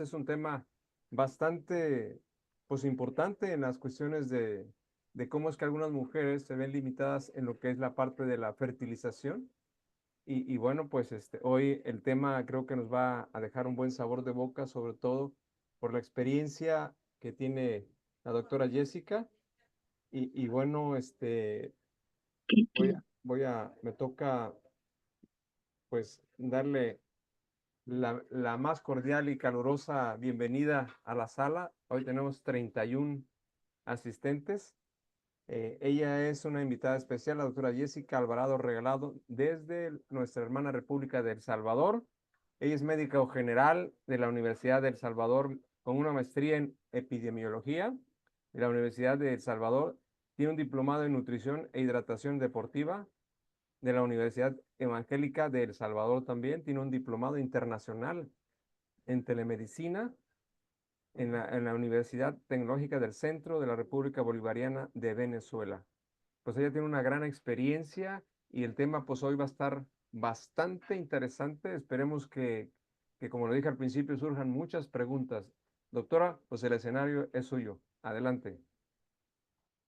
es un tema bastante, pues, importante en las cuestiones de cómo es que algunas mujeres se ven limitadas en lo que es la parte de la fertilización. Y bueno, pues hoy el tema creo que nos va a dejar un buen sabor de boca, sobre todo por la experiencia que tiene la doctora Jessica. Y bueno, me toca pues darle la más cordial y calurosa bienvenida a la sala. Hoy tenemos 31 asistentes. Ella es una invitada especial, la doctora Jessica Alvarado Regalado, desde nuestra hermana República de El Salvador. Ella es médico general de la Universidad de El Salvador con una maestría en epidemiología de la Universidad de El Salvador. Tiene un diplomado en nutrición e hidratación deportiva de la Universidad Evangélica de El Salvador también. Tiene un diplomado internacional en telemedicina en la Universidad Tecnológica del Centro de la República Bolivariana de Venezuela. Pues ella tiene una gran experiencia y el tema pues hoy va a estar bastante interesante. Esperemos que como lo dije al principio, surjan muchas preguntas. Doctora, pues el escenario es suyo. Adelante.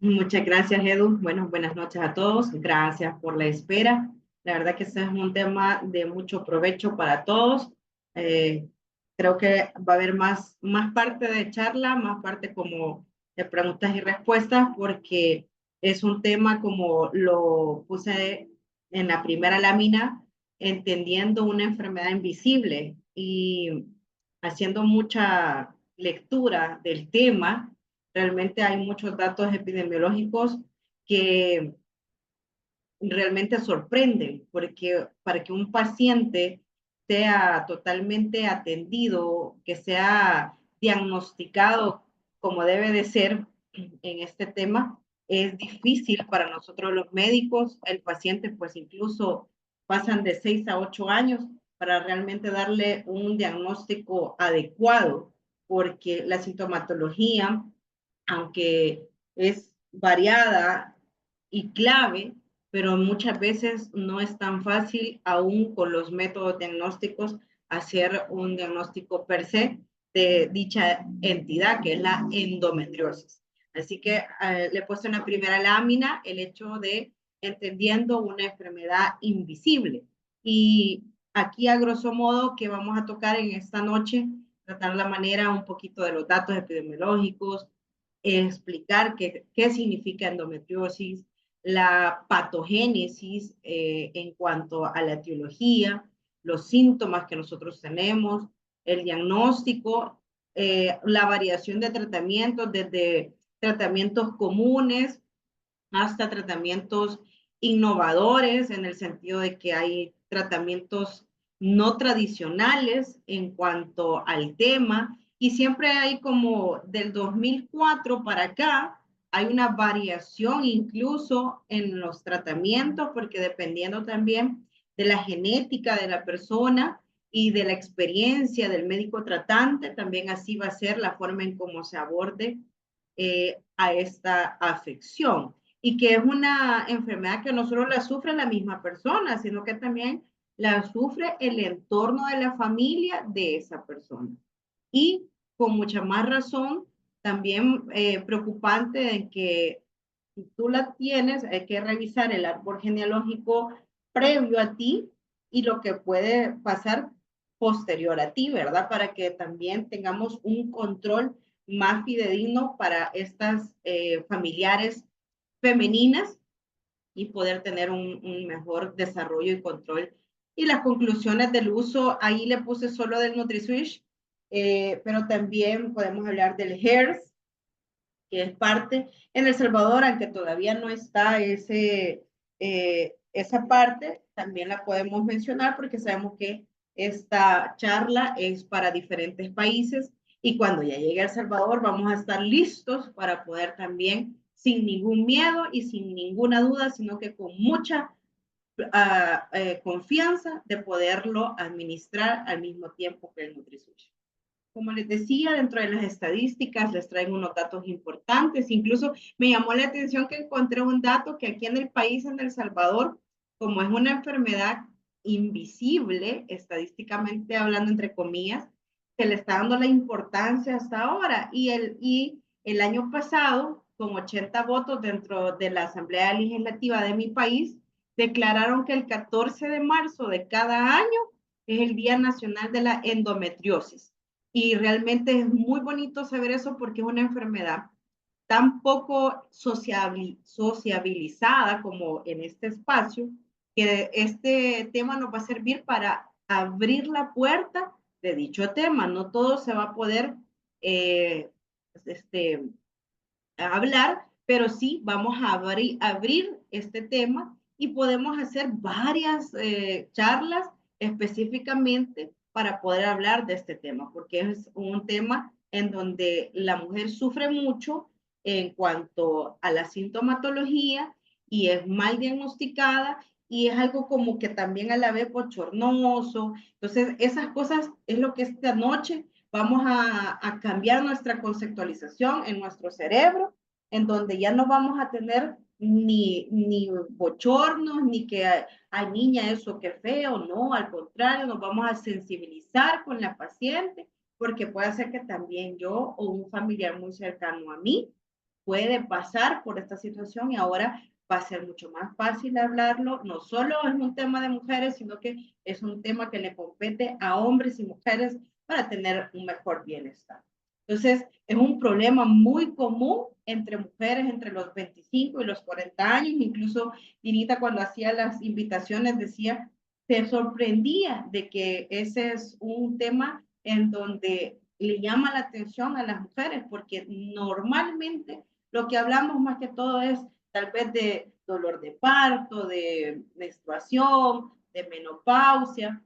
Muchas gracias, Edu. Bueno, buenas noches a todos. Gracias por la espera. La verdad que este es un tema de mucho provecho para todos. Eh, Creo que va a haber más parte de charla, más parte como de preguntas y respuestas, porque es un tema como lo puse en la primera lámina, entendiendo una enfermedad invisible y haciendo mucha lectura del tema. Realmente hay muchos datos epidemiológicos que realmente sorprenden, porque para que un paciente sea totalmente atendido, que sea diagnosticado como debe de ser en este tema, es difícil para nosotros los médicos. El paciente pues incluso pasan de 6 a 8 años para realmente darle un diagnóstico adecuado, porque la sintomatología, aunque es variada y clave, pero muchas veces no es tan fácil, aún con los métodos diagnósticos, hacer un diagnóstico per se de dicha entidad, que es la endometriosis. Así que le he puesto en la primera lámina el hecho de entendiendo una enfermedad invisible. Y aquí, a grosso modo, que vamos a tocar en esta noche, tratar la manera un poquito de los datos epidemiológicos, explicar qué significa endometriosis, la patogénesis en cuanto a la etiología, los síntomas que nosotros tenemos, el diagnóstico, la variación de tratamientos, desde tratamientos comunes hasta tratamientos innovadores, en el sentido de que hay tratamientos no tradicionales en cuanto al tema, y siempre hay como del 2004 para acá, hay una variación incluso en los tratamientos, porque dependiendo también de la genética de la persona y de la experiencia del médico tratante, también así va a ser la forma en cómo se aborde a esta afección, y que es una enfermedad que no solo la sufre la misma persona, sino que también la sufre el entorno de la familia de esa persona. Y con mucha más razón, también preocupante en que si tú la tienes, hay que revisar el árbol genealógico previo a ti y lo que puede pasar posterior a ti, ¿verdad? Para que también tengamos un control más fidedigno para estas familiares femeninas y poder tener un mejor desarrollo y control. Y las conclusiones del uso, ahí le puse solo del NutriSwitch, pero también podemos hablar del HERS, que es parte en El Salvador, aunque todavía no está esa parte, también la podemos mencionar porque sabemos que esta charla es para diferentes países, y cuando ya llegue a El Salvador vamos a estar listos para poder también, sin ningún miedo y sin ninguna duda, sino que con mucha confianza, de poderlo administrar al mismo tiempo que el NutriSwitch. Como les decía, dentro de las estadísticas les traigo unos datos importantes. Incluso me llamó la atención que encontré un dato que aquí en el país, en El Salvador, como es una enfermedad invisible, estadísticamente hablando, entre comillas, se le está dando la importancia hasta ahora. Y el año pasado, con 80 votos dentro de la Asamblea Legislativa de mi país, declararon que el 14 de marzo de cada año es el Día Nacional de la Endometriosis. Y realmente es muy bonito saber eso porque es una enfermedad tan poco sociabilizada como en este espacio, que este tema nos va a servir para abrir la puerta de dicho tema. No todo se va a poder eh, este, hablar, pero sí vamos a abrir este tema y podemos hacer varias charlas específicamente para poder hablar de este tema, porque es un tema en donde la mujer sufre mucho en cuanto a la sintomatología y es mal diagnosticada y es algo como que también a la vez bochornoso. Entonces, esas cosas es lo que esta noche vamos a cambiar nuestra conceptualización en nuestro cerebro, en donde ya no vamos a tener ni bochornos, ni que, ay niña, eso qué feo, no, al contrario, nos vamos a sensibilizar con la paciente, porque puede ser que también yo o un familiar muy cercano a mí puede pasar por esta situación y ahora va a ser mucho más fácil hablarlo. No solo es un tema de mujeres, sino que es un tema que le compete a hombres y mujeres para tener un mejor bienestar. Entonces, es un problema muy común entre mujeres entre los 25 y los 40 años. Incluso Dinita, cuando hacía las invitaciones, decía, se sorprendía de que ese es un tema en donde le llama la atención a las mujeres, porque normalmente lo que hablamos más que todo es tal vez de dolor de parto, de menstruación, de menopausia,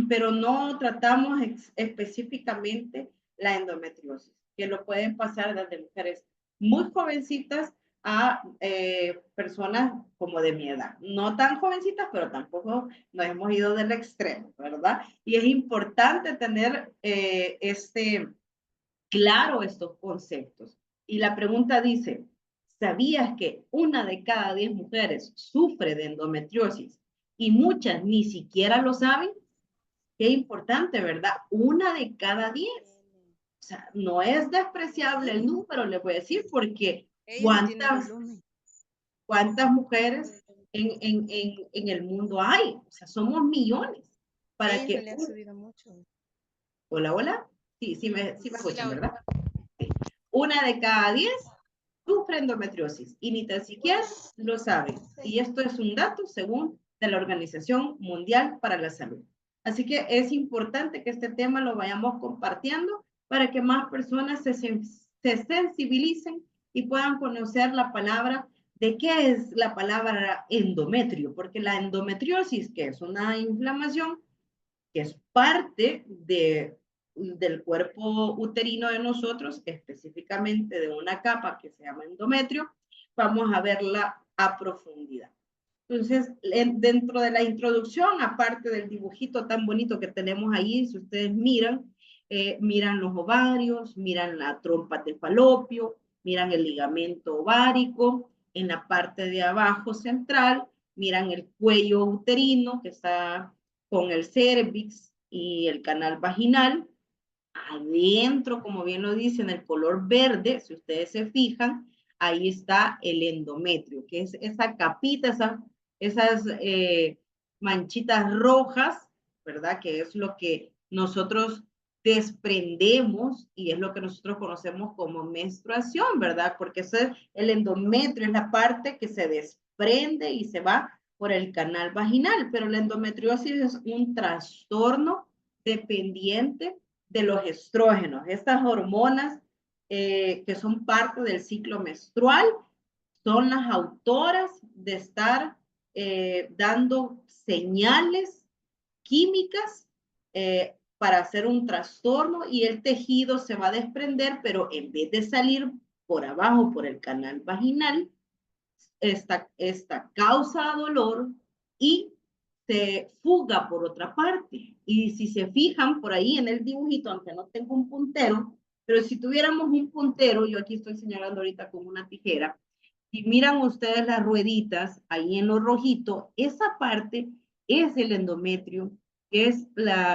pero no tratamos específicamente la endometriosis, que lo pueden pasar desde mujeres muy jovencitas a personas como de mi edad. No tan jovencitas, pero tampoco nos hemos ido del extremo, ¿verdad? Y es importante tener claro estos conceptos. Y la pregunta dice, ¿sabías que una de cada 10 mujeres sufre de endometriosis y muchas ni siquiera lo saben? Qué importante, ¿verdad? Una de cada 10. O sea, no es despreciable el número, le voy a decir, porque Ella no tiene cuántas, volumen. cuántas mujeres en el mundo hay. O sea, somos millones. Para Ella no que, le ha subido mucho. hola, hola, sí, sí me Sí, escuchan, la ¿verdad? Sí. Una de cada 10 sufre endometriosis y ni tan siquiera lo saben. Y esto es un dato según de la Organización Mundial para la Salud. Así que es importante que este tema lo vayamos compartiendo para que más personas se sensibilicen y puedan conocer la palabra de qué es la palabra endometrio, porque la endometriosis, que es una inflamación, que es parte del cuerpo uterino de nosotros, específicamente de una capa que se llama endometrio, vamos a verla a profundidad. Entonces, dentro de la introducción, aparte del dibujito tan bonito que tenemos ahí, si ustedes miran los ovarios, miran la trompa de falopio, miran el ligamento ovárico, en la parte de abajo central, miran el cuello uterino que está con el cervix y el canal vaginal. Adentro, como bien lo dice, en el color verde, si ustedes se fijan, ahí está el endometrio, que es esa capita, esas manchitas rojas, ¿verdad? Que es lo que nosotros desprendemos y es lo que nosotros conocemos como menstruación, ¿verdad? Porque el endometrio es la parte que se desprende y se va por el canal vaginal, pero la endometriosis es un trastorno dependiente de los estrógenos, estas hormonas que son parte del ciclo menstrual, son las autoras de estar dando señales químicas para hacer un trastorno y el tejido se va a desprender, pero en vez de salir por abajo, por el canal vaginal, esta causa dolor y se fuga por otra parte. Y si se fijan por ahí en el dibujito, aunque no tengo un puntero, pero si tuviéramos un puntero, yo aquí estoy señalando ahorita con una tijera, y miran ustedes las rueditas ahí en lo rojito, esa parte es el endometrio es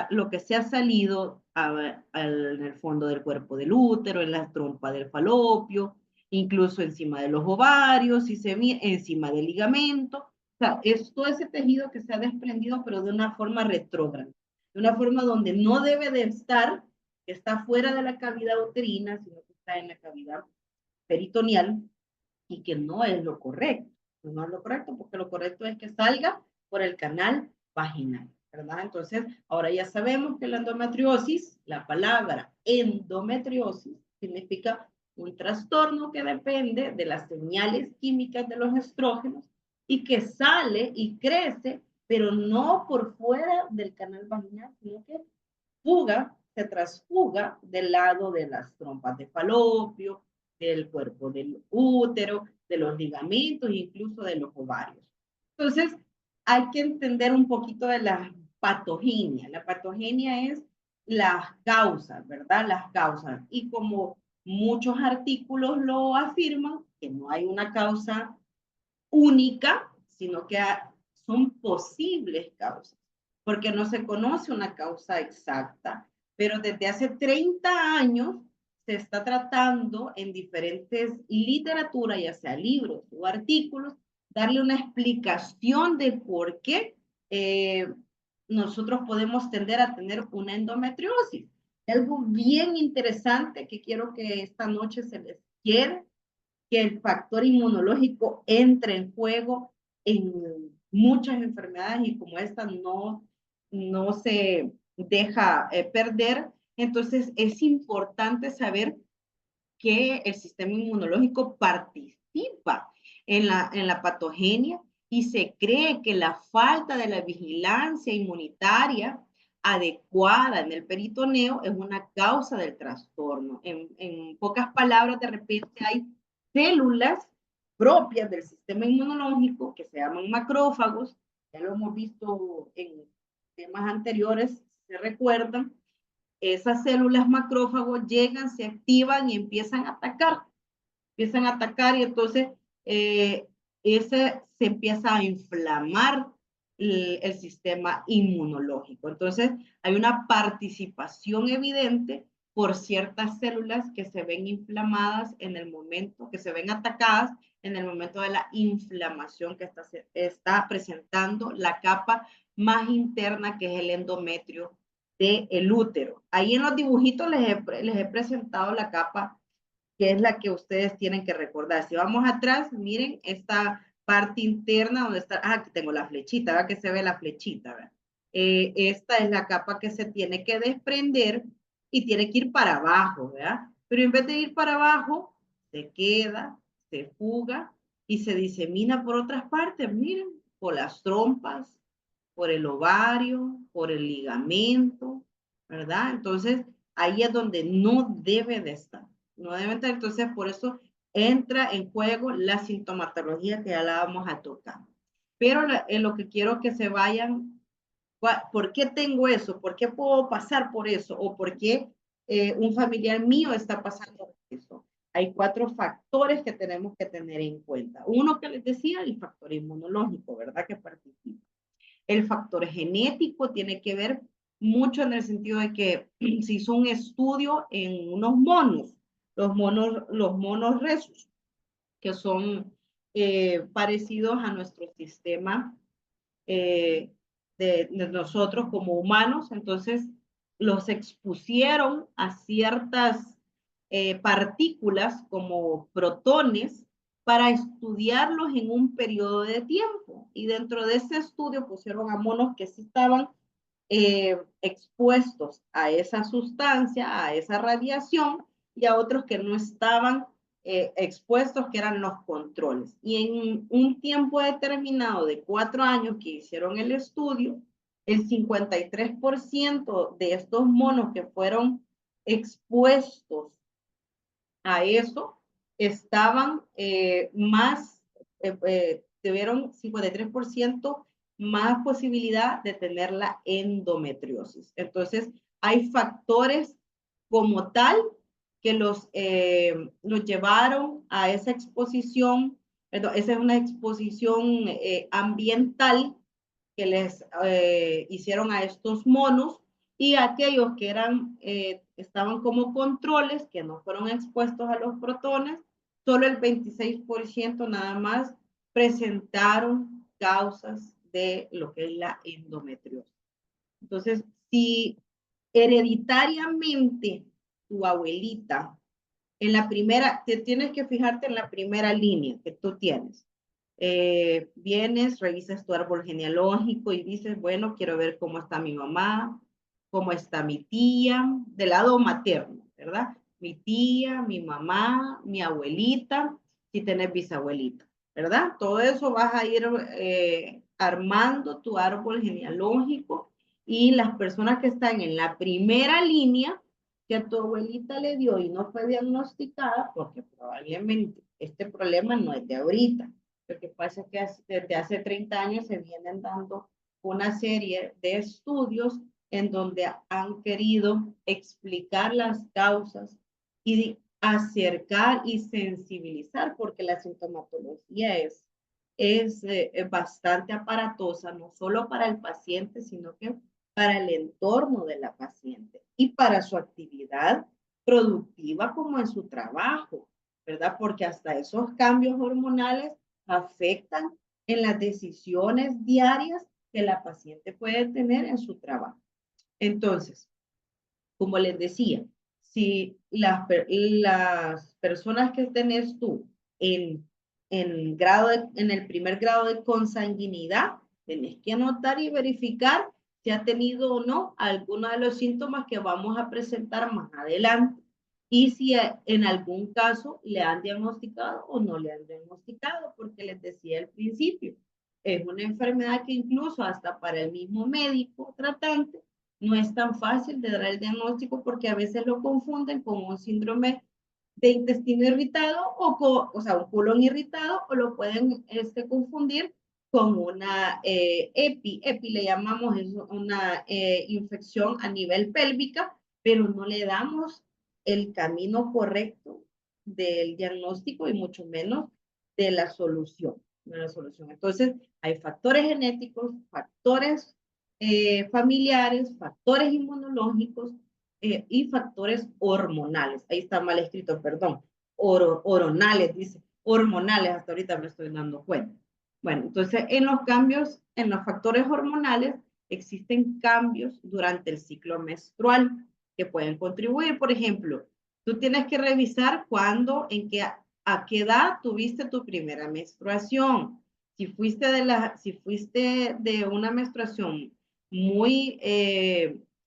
lo que se ha salido en el fondo del cuerpo del útero, en la trompa del falopio, incluso encima de los ovarios, encima del ligamento. O sea, es todo ese tejido que se ha desprendido, pero de una forma retrógrada, de una forma donde no debe de estar, que está fuera de la cavidad uterina, sino que está en la cavidad peritoneal, y que no es lo correcto. No es lo correcto, porque lo correcto es que salga por el canal vaginal, ¿verdad? Entonces, ahora ya sabemos que la endometriosis, la palabra endometriosis, significa un trastorno que depende de las señales químicas de los estrógenos y que sale y crece, pero no por fuera del canal vaginal, sino que se transfuga del lado de las trompas de falopio, del cuerpo del útero, de los ligamentos, incluso de los ovarios. Entonces, hay que entender un poquito de la patogenia. La patogenia es las causas, ¿verdad? Las causas. Y como muchos artículos lo afirman, que no hay una causa única, sino que son posibles causas, porque no se conoce una causa exacta, pero desde hace 30 años se está tratando en diferentes literaturas, ya sea libros o artículos, darle una explicación de por qué nosotros podemos tender a tener una endometriosis. Algo bien interesante que quiero que esta noche se les quede, que el factor inmunológico entre en juego en muchas enfermedades y como esta no se deja perder. Entonces es importante saber que el sistema inmunológico participa en la patogenia y se cree que la falta de la vigilancia inmunitaria adecuada en el peritoneo es una causa del trastorno. En pocas palabras, de repente hay células propias del sistema inmunológico que se llaman macrófagos, ya lo hemos visto en temas anteriores, se recuerdan. Esas células macrófagos llegan, se activan y empiezan a atacar y entonces ese se empieza a inflamar el sistema inmunológico. Entonces hay una participación evidente por ciertas células que se ven inflamadas en el momento, que se ven atacadas en el momento de la inflamación que está presentando la capa más interna, que es el endometrio del útero. Ahí en los dibujitos les he presentado la capa que es la que ustedes tienen que recordar. Si vamos atrás, miren esta parte interna donde está, aquí tengo la flechita, ¿verdad? Que se ve la flechita, ¿verdad? Esta es la capa que se tiene que desprender y tiene que ir para abajo, ¿verdad? Pero en vez de ir para abajo, se queda, se fuga y se disemina por otras partes, miren, por las trompas, por el ovario, por el ligamento, ¿verdad? Entonces, ahí es donde no debe de estar. No debe estar, entonces por eso entra en juego la sintomatología que ya la vamos a tocar. Pero en lo que quiero que se vayan, ¿por qué tengo eso? ¿Por qué puedo pasar por eso? ¿O por qué un familiar mío está pasando por eso? Hay 4 factores que tenemos que tener en cuenta. Uno que les decía, el factor inmunológico, ¿verdad? Que participa. El factor genético tiene que ver mucho en el sentido de que se hizo un estudio en unos monos, los monos rhesus, que son parecidos a nuestro sistema de nosotros como humanos. Entonces, los expusieron a ciertas partículas como protones para estudiarlos en un periodo de tiempo. Y dentro de ese estudio pusieron a monos que sí estaban expuestos a esa sustancia, a esa radiación, y a otros que no estaban expuestos, que eran los controles. Y en un tiempo determinado de 4 años que hicieron el estudio, el 53% de estos monos que fueron expuestos a eso estaban tuvieron 53% más posibilidad de tener la endometriosis. Entonces, hay factores como tal que los llevaron a esa exposición. Esa es una exposición ambiental que les hicieron a estos monos, y aquellos que estaban como controles, que no fueron expuestos a los protones, solo el 26% nada más presentaron causas de lo que es la endometriosis. Entonces, si hereditariamente tu abuelita, en la primera, te tienes que fijarte en la primera línea que tú tienes. Vienes, revisas tu árbol genealógico y dices, bueno, quiero ver cómo está mi mamá, cómo está mi tía, del lado materno, ¿verdad? Mi tía, mi mamá, mi abuelita, si tenés bisabuelita, ¿verdad? Todo eso vas a ir armando tu árbol genealógico, y las personas que están en la primera línea que a tu abuelita le dio y no fue diagnosticada, porque probablemente este problema no es de ahorita. Lo que pasa es que desde hace 30 años se vienen dando una serie de estudios en donde han querido explicar las causas y acercar y sensibilizar, porque la sintomatología es bastante aparatosa, no solo para el paciente, sino que para el entorno de la paciente y para su actividad productiva como en su trabajo, ¿verdad? Porque hasta esos cambios hormonales afectan en las decisiones diarias que la paciente puede tener en su trabajo. Entonces, como les decía, si las personas que tenés tú en el primer grado de consanguinidad, tenés que anotar y verificar si ha tenido o no alguno de los síntomas que vamos a presentar más adelante, y si en algún caso le han diagnosticado o no le han diagnosticado, porque les decía al principio, es una enfermedad que incluso hasta para el mismo médico tratante no es tan fácil de dar el diagnóstico, porque a veces lo confunden con un síndrome de intestino irritado o sea, un colon irritado, o lo pueden confundir con una EPI le llamamos, es una infección a nivel pélvica, pero no le damos el camino correcto del diagnóstico y mucho menos de la solución. Entonces, hay factores genéticos, factores familiares, factores inmunológicos y factores hormonales. Ahí está mal escrito, perdón. Hormonales, dice. Hormonales, hasta ahorita me estoy dando cuenta. Bueno, entonces en los cambios, en los factores hormonales, existen cambios durante el ciclo menstrual que pueden contribuir. Por ejemplo, tú tienes que revisar cuándo, a qué edad tuviste tu primera menstruación. Si fuiste de una menstruación muy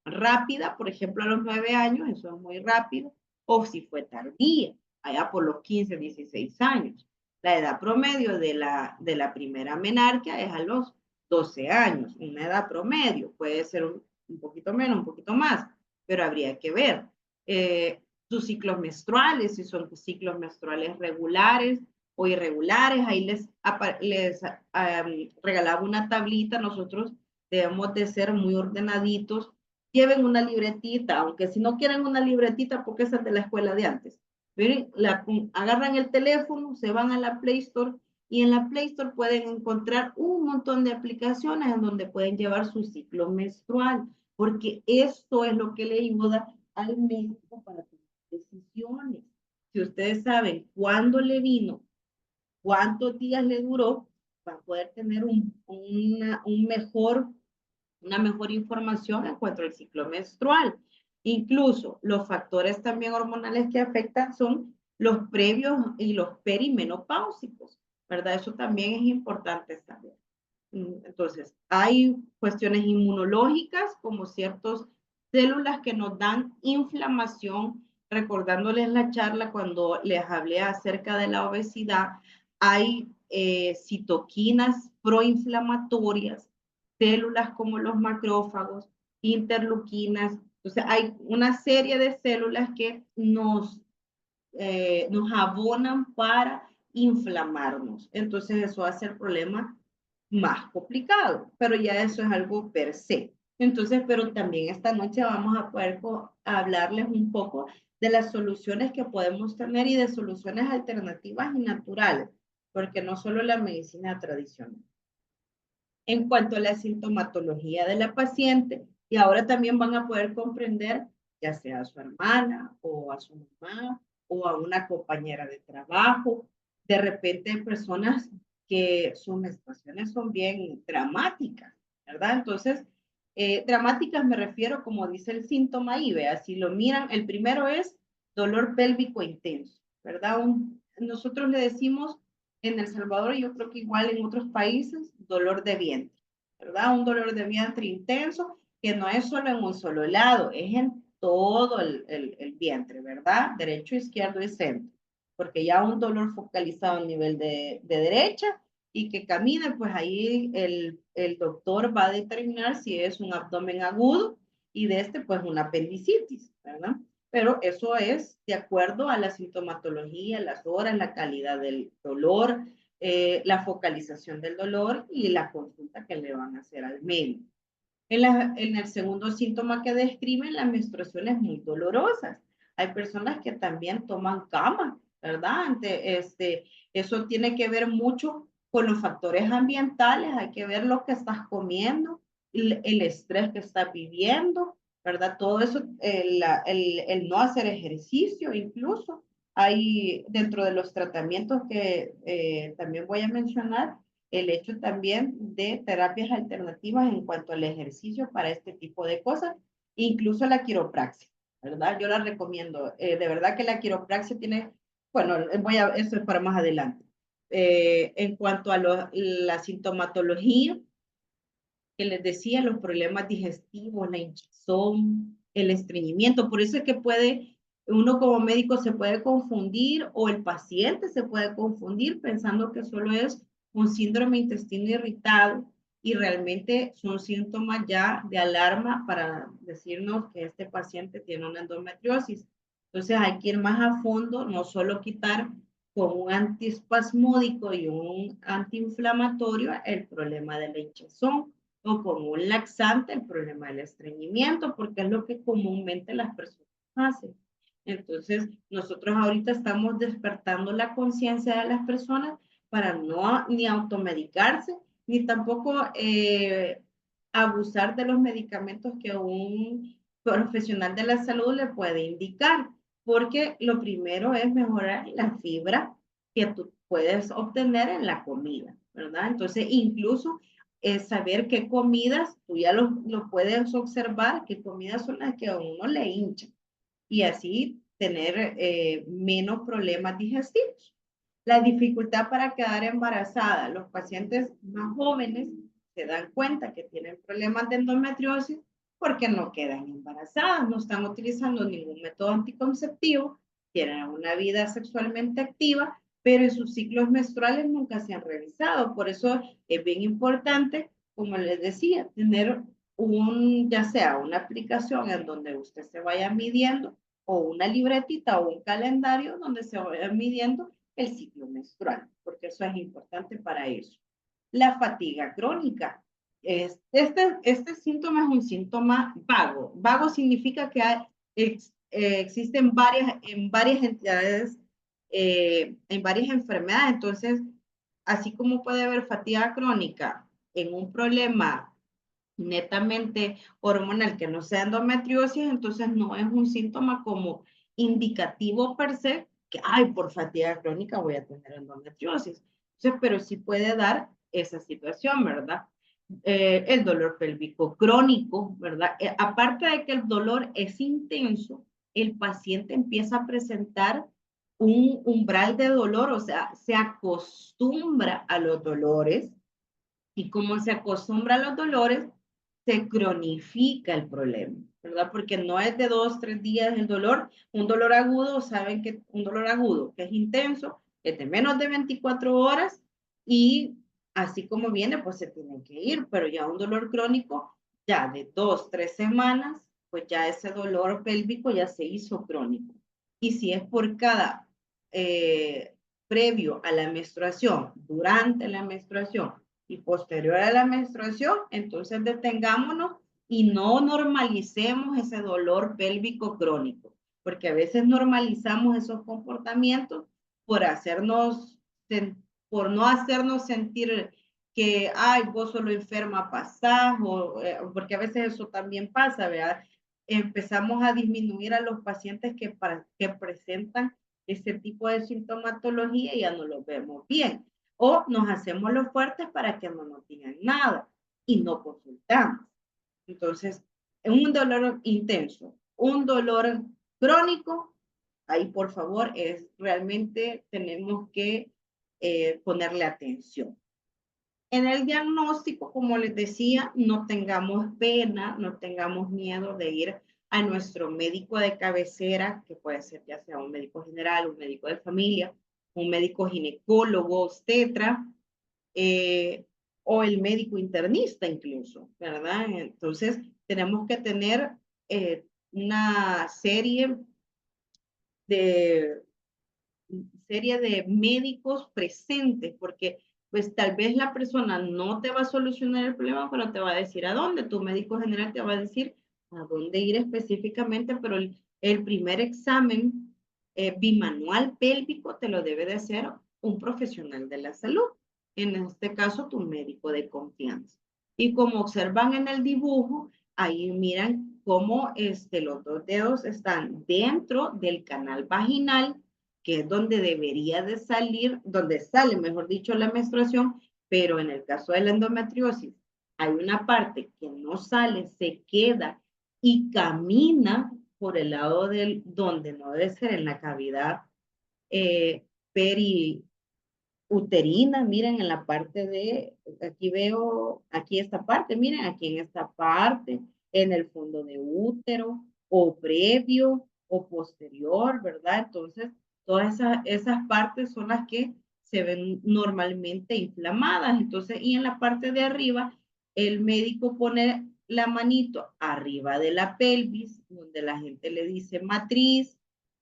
rápida, por ejemplo, a los 9 años, eso es muy rápido, o si fue tardía, allá por los 15, 16 años. La edad promedio de la primera menarquia es a los 12 años, una edad promedio, puede ser un poquito menos, un poquito más, pero habría que ver tus ciclos menstruales, si son tus ciclos menstruales regulares o irregulares. Ahí les regalaba una tablita. Nosotros debemos de ser muy ordenaditos. Lleven una libretita, aunque si no quieren una libretita, porque esa es de la escuela de antes. Miren, agarran el teléfono, se van a la Play Store, y en la Play Store pueden encontrar un montón de aplicaciones en donde pueden llevar su ciclo menstrual, porque esto es lo que le ayuda al médico para tomar decisiones. Si ustedes saben cuándo le vino, cuántos días le duró, va a poder tener una mejor información en cuanto al ciclo menstrual. Incluso los factores también hormonales que afectan son los previos y los perimenopáusicos, ¿verdad? Eso también es importante saber. Entonces, hay cuestiones inmunológicas, como ciertas células que nos dan inflamación. Recordándoles la charla cuando les hablé acerca de la obesidad, hay citoquinas proinflamatorias, células como los macrófagos, interleuquinas. Entonces, hay una serie de células que nos abonan para inflamarnos. Entonces, eso hace el problema más complicado, pero ya eso es algo per se. Entonces, pero también esta noche vamos a poder hablarles un poco de las soluciones que podemos tener y de soluciones alternativas y naturales, porque no solo la medicina tradicional. en cuanto a la sintomatología de la paciente, y ahora también van a poder comprender ya sea a su hermana o a su mamá o a una compañera de trabajo. De repente hay personas que sus menstruaciones son bien dramáticas, ¿verdad? Entonces, dramáticas me refiero, como dice el síntoma ahí, vea, si lo miran, el primero es dolor pélvico intenso, ¿verdad? Nosotros le decimos en El Salvador, yo creo que igual en otros países, dolor de vientre, ¿verdad? Un dolor de vientre intenso que no es solo en un solo lado, es en todo el vientre, ¿verdad? Derecho, izquierdo y centro, porque ya un dolor focalizado a nivel de derecha y que camine, pues ahí el doctor va a determinar si es un abdomen agudo y de este, pues una apendicitis, ¿verdad? Pero eso es de acuerdo a la sintomatología, las horas, la calidad del dolor, la focalización del dolor y la consulta que le van a hacer al médico. En el segundo síntoma que describen, las menstruaciones muy dolorosas. Hay personas que también toman cama, ¿verdad? Eso tiene que ver mucho con los factores ambientales, hay que ver lo que estás comiendo, el estrés que estás viviendo, ¿verdad? Todo eso, el no hacer ejercicio incluso. Hay dentro de los tratamientos que también voy a mencionar, el hecho también de terapias alternativas en cuanto al ejercicio para este tipo de cosas, incluso la quiropraxia, ¿verdad? Yo la recomiendo. De verdad que la quiropraxia tiene, bueno, eso es para más adelante. En cuanto a la sintomatología, que les decía, los problemas digestivos, la hinchazón, el estreñimiento, por eso es que uno como médico se puede confundir o el paciente se puede confundir pensando que solo es un síndrome intestino irritado y realmente son síntomas ya de alarma para decirnos que este paciente tiene una endometriosis. Entonces hay que ir más a fondo, no solo quitar con un antiespasmódico y un antiinflamatorio el problema de la hinchazón o con un laxante el problema del estreñimiento, porque es lo que comúnmente las personas hacen. Entonces, nosotros ahorita estamos despertando la conciencia de las personas para no ni automedicarse, ni tampoco abusar de los medicamentos que un profesional de la salud le puede indicar, porque lo primero es mejorar la fibra que tú puedes obtener en la comida, ¿verdad? Entonces, incluso saber qué comidas, tú ya lo puedes observar, qué comidas son las que a uno le hinchan y así tener menos problemas digestivos. La dificultad para quedar embarazada. Los pacientes más jóvenes se dan cuenta que tienen problemas de endometriosis porque no quedan embarazadas, no están utilizando ningún método anticonceptivo, tienen una vida sexualmente activa, pero en sus ciclos menstruales nunca se han revisado. Por eso es bien importante, como les decía, tener ya sea una aplicación en donde usted se vaya midiendo o una libretita o un calendario donde se vaya midiendo el ciclo menstrual, porque eso es importante para eso. La fatiga crónica. Este síntoma es un síntoma vago. Vago significa que existen en varias entidades, en varias enfermedades. Entonces, así como puede haber fatiga crónica en un problema netamente hormonal que no sea endometriosis, entonces no es un síntoma como indicativo per se que, ay, por fatiga crónica voy a tener endometriosis. Entonces, pero sí puede dar esa situación, ¿verdad? El dolor pélvico crónico, ¿verdad? Aparte de que el dolor es intenso, el paciente empieza a presentar un umbral de dolor, o sea, se acostumbra a los dolores y como se acostumbra a los dolores, se cronifica el problema, ¿verdad? Porque no es de 2, 3 días el dolor. Un dolor agudo, saben que un dolor agudo que es intenso, es de menos de 24 horas y así como viene, pues se tiene que ir, pero ya un dolor crónico, ya de 2, 3 semanas, pues ya ese dolor pélvico ya se hizo crónico. Y si es por cada previo a la menstruación, durante la menstruación y posterior a la menstruación, entonces detengámonos y no normalicemos ese dolor pélvico crónico, porque a veces normalizamos esos comportamientos por hacernos, por no hacernos sentir que, ay, vos solo enferma pasás, porque a veces eso también pasa, ¿verdad? Empezamos a disminuir a los pacientes que presentan ese tipo de sintomatología y ya no los vemos bien. O nos hacemos los fuertes para que no nos digan nada y no consultamos. Entonces, un dolor intenso, un dolor crónico, ahí por favor es realmente tenemos que ponerle atención. En el diagnóstico, como les decía, no tengamos pena, no tengamos miedo de ir a nuestro médico de cabecera, que puede ser ya sea un médico general, un médico de familia, un médico ginecólogo, obstetra, eh, o el médico internista incluso, ¿verdad? Entonces, tenemos que tener una de, serie de médicos presentes, porque pues tal vez la persona no te va a solucionar el problema, pero te va a decir a dónde. Tu médico general te va a decir a dónde ir específicamente, pero el primer examen bimanual pélvico te lo debe de hacer un profesional de la salud, en este caso tu médico de confianza. Y como observan en el dibujo, ahí miran cómo los dos dedos están dentro del canal vaginal, que es donde debería de salir, donde sale, mejor dicho, la menstruación, pero en el caso de la endometriosis, hay una parte que no sale, se queda y camina por el lado del, donde no debe ser, en la cavidad periuterina, miren en la parte de, aquí veo, aquí esta parte, miren aquí en esta parte, en el fondo de útero, o previo, o posterior, ¿verdad? Entonces, todas esas partes son las que se ven normalmente inflamadas. Entonces, y en la parte de arriba, el médico pone la manito arriba de la pelvis, donde la gente le dice matriz.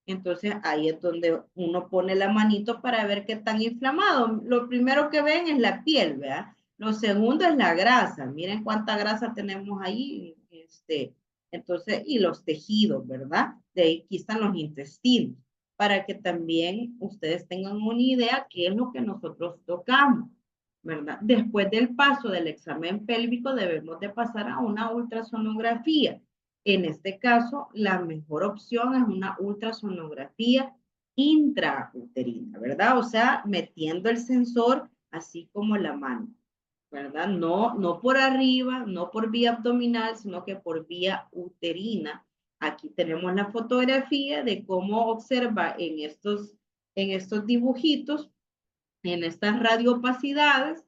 Entonces ahí es donde uno pone la manito para ver qué tan inflamado. Lo primero que ven es la piel, ¿verdad? Lo segundo es la grasa. Miren cuánta grasa tenemos ahí. Entonces, y los tejidos, ¿verdad? De ahí aquí están los intestinos, para que también ustedes tengan una idea qué es lo que nosotros tocamos, ¿verdad? Después del paso del examen pélvico debemos de pasar a una ultrasonografía. En este caso, la mejor opción es una ultrasonografía intrauterina, ¿verdad? O sea, metiendo el sensor así como la mano, ¿verdad? No, no por arriba, no por vía abdominal, sino que por vía uterina. Aquí tenemos la fotografía de cómo observa en estos dibujitos, en estas radiopacidades.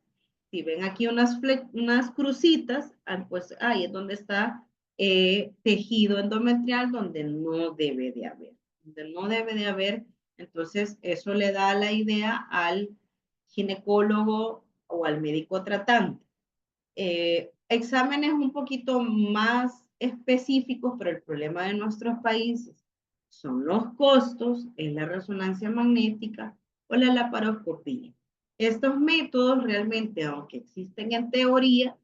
Si ven aquí unas crucitas, pues ahí es donde está tejido endometrial, donde no debe de haber. Donde no debe de haber. Entonces, eso le da la idea al ginecólogo o al médico tratante. Exámenes un poquito más específicos, pero el problema de nuestros países son los costos, es la resonancia magnética o la laparoscopía. Estos métodos realmente, aunque existen en teoría,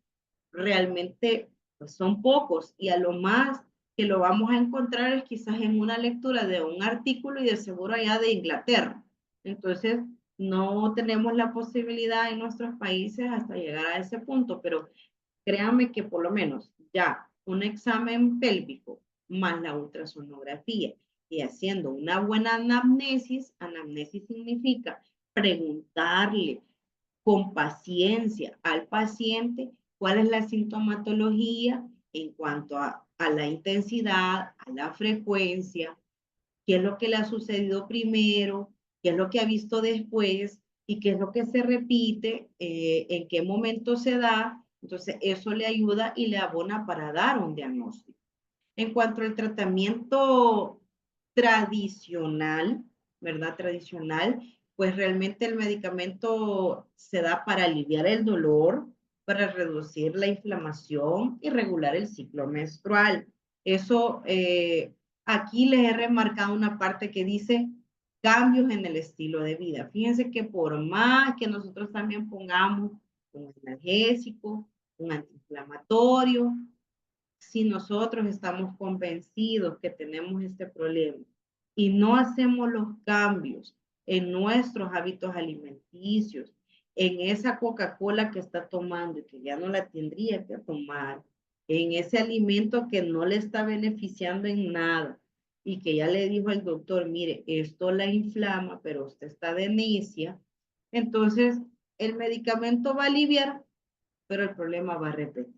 realmente pues, son pocos y a lo más que lo vamos a encontrar es quizás en una lectura de un artículo y de seguro allá de Inglaterra. Entonces, no tenemos la posibilidad en nuestros países hasta llegar a ese punto, pero créanme que por lo menos ya un examen pélvico más la ultrasonografía y haciendo una buena anamnesis, anamnesis significa preguntarle con paciencia al paciente cuál es la sintomatología en cuanto a la intensidad, a la frecuencia, qué es lo que le ha sucedido primero, qué es lo que ha visto después y qué es lo que se repite, en qué momento se da. Entonces, eso le ayuda y le abona para dar un diagnóstico. En cuanto al tratamiento tradicional, ¿verdad? Tradicional, pues realmente el medicamento se da para aliviar el dolor, para reducir la inflamación y regular el ciclo menstrual. Eso, aquí les he remarcado una parte que dice cambios en el estilo de vida. Fíjense que por más que nosotros también pongamos un analgésico, un antiinflamatorio, si nosotros estamos convencidos que tenemos este problema y no hacemos los cambios en nuestros hábitos alimenticios, en esa Coca-Cola que está tomando y que ya no la tendría que tomar, en ese alimento que no le está beneficiando en nada y que ya le dijo el doctor, mire, esto la inflama, pero usted está de necia, entonces el medicamento va a aliviar, pero el problema va a repetir.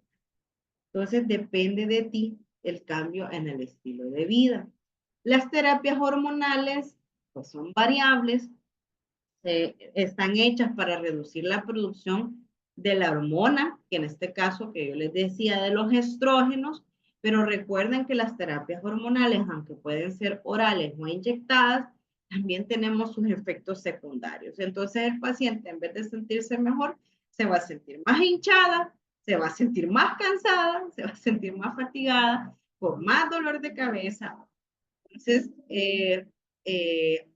Entonces depende de ti el cambio en el estilo de vida. Las terapias hormonales pues son variables, están hechas para reducir la producción de la hormona, que en este caso que yo les decía de los estrógenos, pero recuerden que las terapias hormonales, aunque pueden ser orales o inyectadas, también tenemos sus efectos secundarios. Entonces el paciente, en vez de sentirse mejor, se va a sentir más hinchada, se va a sentir más cansada, se va a sentir más fatigada, con más dolor de cabeza. Entonces,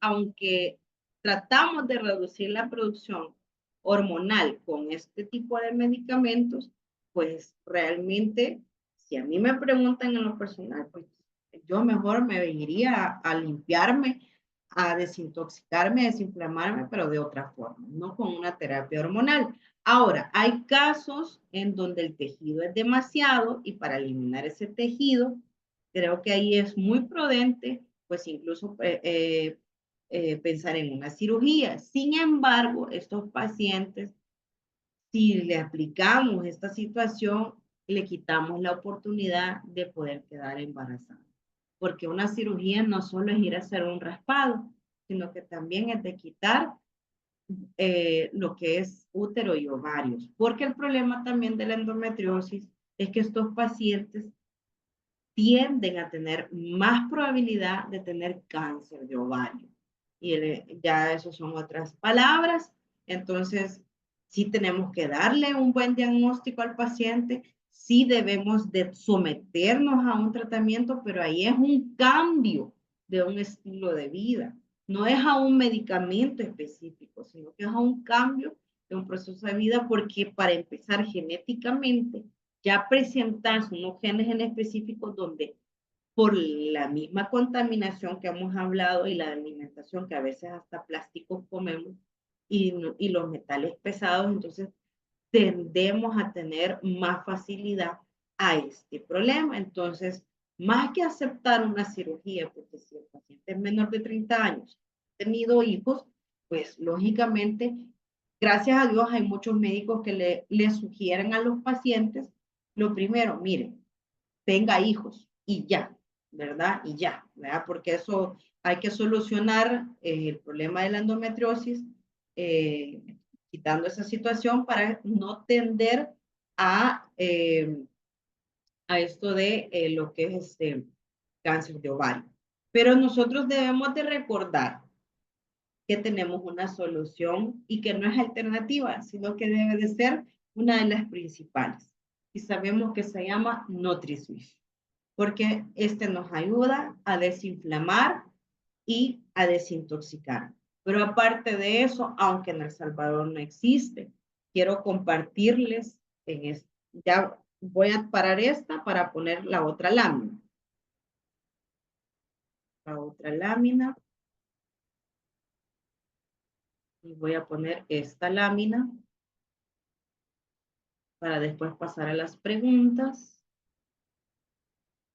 aunque tratamos de reducir la producción hormonal con este tipo de medicamentos, pues realmente, si a mí me preguntan en lo personal, pues yo mejor me iría a limpiarme, a desintoxicarme, a desinflamarme, pero de otra forma, no con una terapia hormonal. Ahora, hay casos en donde el tejido es demasiado y para eliminar ese tejido, creo que ahí es muy prudente, pues incluso pensar en una cirugía. Sin embargo, estos pacientes, si le aplicamos esta situación, le quitamos la oportunidad de poder quedar embarazada. Porque una cirugía no solo es ir a hacer un raspado, sino que también es de quitar lo que es útero y ovarios. Porque el problema también de la endometriosis es que estos pacientes tienden a tener más probabilidad de tener cáncer de ovario. Y ya eso son otras palabras. Entonces, sí tenemos que darle un buen diagnóstico al paciente, sí debemos de someternos a un tratamiento, pero ahí es un cambio de un estilo de vida. No es a un medicamento específico, sino que es a un cambio de un proceso de vida, porque para empezar genéticamente, ya presentas unos genes en específico donde por la misma contaminación que hemos hablado y la alimentación que a veces hasta plásticos comemos y los metales pesados, entonces tendemos a tener más facilidad a este problema. Entonces, más que aceptar una cirugía, porque si el paciente es menor de 30 años, ha tenido hijos, pues lógicamente, gracias a Dios, hay muchos médicos que le sugieren a los pacientes, lo primero, miren, tenga hijos y ya, ¿verdad? Y ya, ¿verdad? Porque eso hay que solucionar el problema de la endometriosis, eh, quitando esa situación para no tender a esto de lo que es este cáncer de ovario. Pero nosotros debemos de recordar que tenemos una solución y que no es alternativa, sino que debe de ser una de las principales. Y sabemos que se llama NutriSwish, porque este nos ayuda a desinflamar y a desintoxicar. Pero aparte de eso, aunque en El Salvador no existe, quiero compartirles en esto. Ya voy a parar esta para poner la otra lámina. La otra lámina. Y voy a poner esta lámina para después pasar a las preguntas.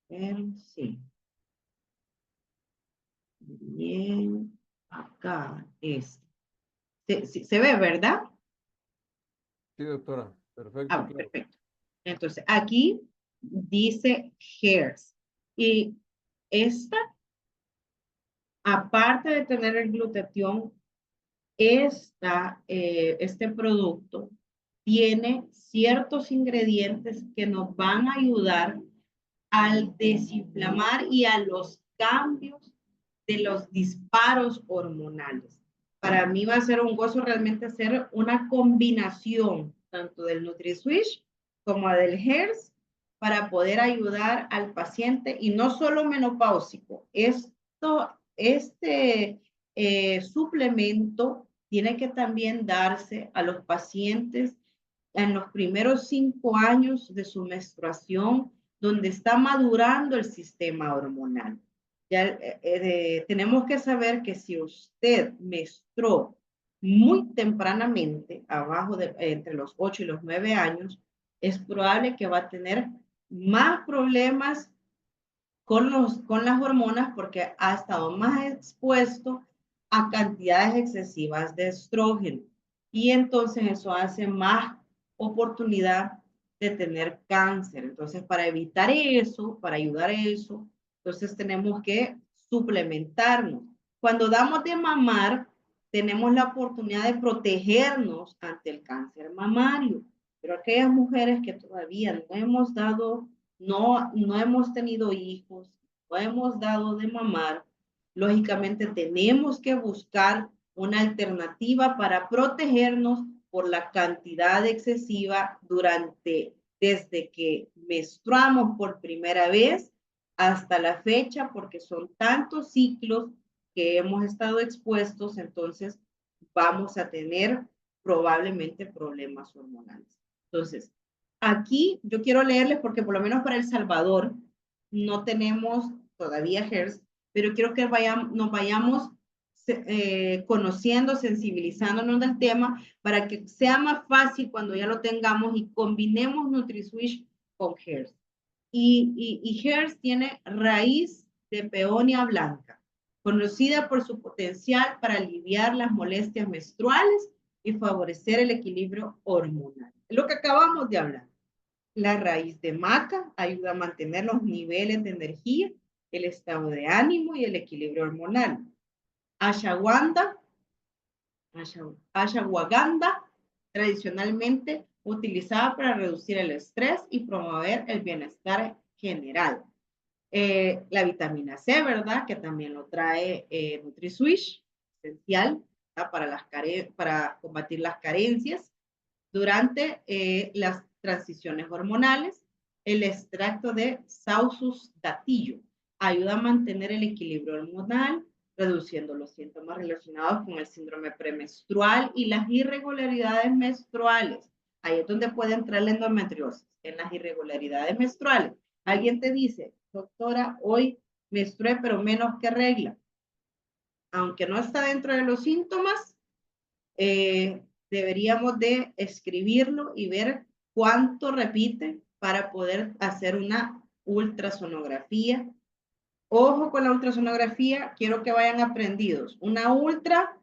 Sí. Bien. Acá es. Se ve, ¿verdad? Sí, doctora. Ah, Perfecto, bueno, claro. perfecto. Entonces, aquí dice hairs. Y esta, aparte de tener el glutatión, este producto tiene ciertos ingredientes que nos van a ayudar al desinflamar y a los cambios de los disparos hormonales. Para mí va a ser un gozo realmente hacer una combinación tanto del NutriSwish como del HERS para poder ayudar al paciente y no solo menopáusico. Este suplemento tiene que también darse a los pacientes en los primeros 5 años de su menstruación, donde está madurando el sistema hormonal. Ya tenemos que saber que si usted menstruó muy tempranamente, abajo de entre los 8 y los 9 años, es probable que va a tener más problemas con las hormonas porque ha estado más expuesto a cantidades excesivas de estrógeno. Y entonces eso hace más oportunidad de tener cáncer. Entonces, para evitar eso, para ayudar a eso, entonces tenemos que suplementarnos. Cuando damos de mamar, tenemos la oportunidad de protegernos ante el cáncer mamario. Pero aquellas mujeres que todavía no hemos dado, no hemos tenido hijos, no hemos dado de mamar, lógicamente tenemos que buscar una alternativa para protegernos por la cantidad excesiva desde que menstruamos por primera vez hasta la fecha, porque son tantos ciclos que hemos estado expuestos, entonces vamos a tener probablemente problemas hormonales. Entonces, aquí yo quiero leerles porque por lo menos para El Salvador no tenemos todavía HERS, pero quiero que nos vayamos conociendo, sensibilizándonos del tema para que sea más fácil cuando ya lo tengamos y combinemos NutriSwitch con HERS. Y HERS tiene raíz de peonia blanca, conocida por su potencial para aliviar las molestias menstruales y favorecer el equilibrio hormonal. Lo que acabamos de hablar. La raíz de maca ayuda a mantener los niveles de energía, el estado de ánimo y el equilibrio hormonal. Ashwagandha, ashwagandha tradicionalmente utilizada para reducir el estrés y promover el bienestar general. La vitamina C, ¿verdad? Que también lo trae NutriSwitch, esencial para combatir las carencias durante las transiciones hormonales. El extracto de Sausus datillo ayuda a mantener el equilibrio hormonal, reduciendo los síntomas relacionados con el síndrome premenstrual y las irregularidades menstruales. Ahí es donde puede entrar la endometriosis, en las irregularidades menstruales. Alguien te dice, doctora, hoy menstrué, pero menos que regla. Aunque no está dentro de los síntomas, deberíamos de escribirlo y ver cuánto repite para poder hacer una ultrasonografía. Ojo con la ultrasonografía, quiero que vayan aprendidos. Una ultra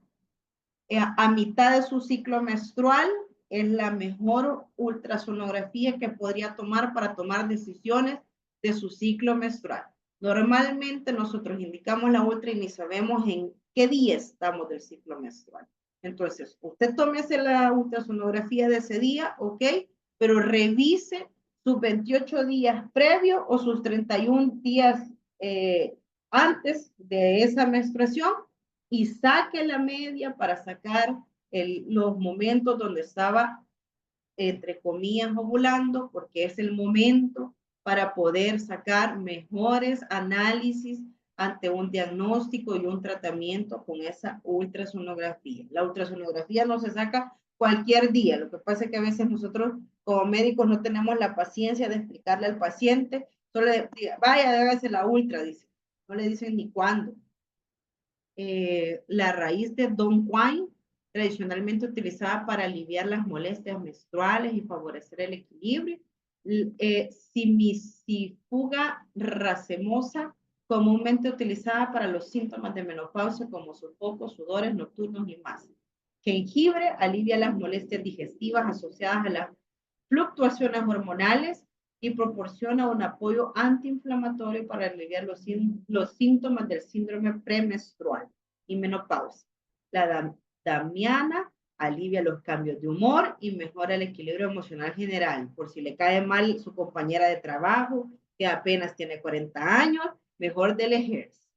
a mitad de su ciclo menstrual es la mejor ultrasonografía que podría tomar para tomar decisiones de su ciclo menstrual. Normalmente nosotros indicamos la ultra y ni sabemos en qué día estamos del ciclo menstrual. Entonces, usted tómese la ultrasonografía de ese día, ¿ok? Pero revise sus 28 días previos o sus 31 días antes de esa menstruación y saque la media para sacar los momentos donde estaba, entre comillas, ovulando, porque es el momento para poder sacar mejores análisis ante un diagnóstico y un tratamiento con esa ultrasonografía. La ultrasonografía no se saca cualquier día. Lo que pasa es que a veces nosotros como médicos no tenemos la paciencia de explicarle al paciente, solo le diga, vaya, hágase la ultra, dice. No le dicen ni cuándo. La raíz de Dong Quai, tradicionalmente utilizada para aliviar las molestias menstruales y favorecer el equilibrio. Simicifuga racemosa, comúnmente utilizada para los síntomas de menopausia como sofocos, sudores nocturnos y más. Jengibre alivia las molestias digestivas asociadas a las fluctuaciones hormonales y proporciona un apoyo antiinflamatorio para aliviar los síntomas del síndrome premenstrual y menopausia. La damiana alivia los cambios de humor y mejora el equilibrio emocional general. Por si le cae mal su compañera de trabajo, que apenas tiene 40 años, mejor dele HERS.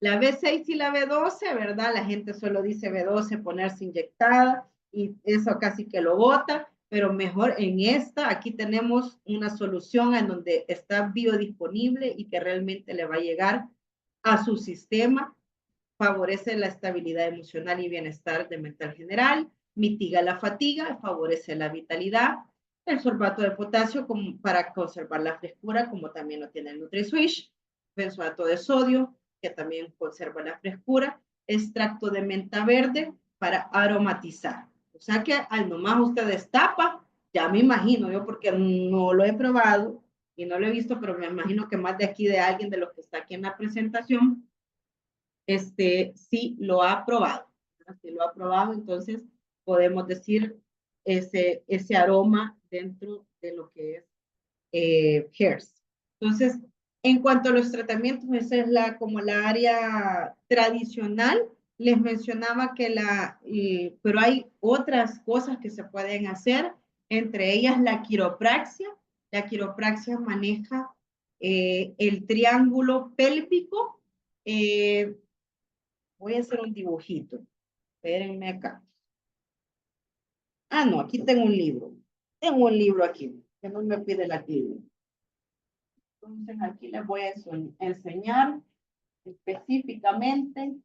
La B6 y la B12, ¿verdad? La gente solo dice B12, ponerse inyectada, y eso casi que lo bota, pero mejor en esta, aquí tenemos una solución en donde está biodisponible y que realmente le va a llegar a su sistema, favorece la estabilidad emocional y bienestar de mental general, mitiga la fatiga, favorece la vitalidad, el sorbato de potasio para conservar la frescura, como también lo tiene el NutriSwitch, benzoato de sodio, que también conserva la frescura, extracto de menta verde, para aromatizar. O sea que al nomás usted destapa, ya me imagino yo, porque no lo he probado y no lo he visto, pero me imagino que más de aquí de alguien de los que está aquí en la presentación, sí lo ha probado. Sí lo ha probado, entonces podemos decir ese aroma dentro de lo que es Hairs. Entonces, en cuanto a los tratamientos, esa es como la área tradicional. Les mencionaba que pero hay otras cosas que se pueden hacer, entre ellas la quiropraxia. La quiropraxia maneja el triángulo pélvico. Voy a hacer un dibujito. Espérenme acá. Ah, no, aquí tengo un libro. Tengo un libro aquí, que no me pide la actividad. Entonces aquí les voy a enseñar específicamente.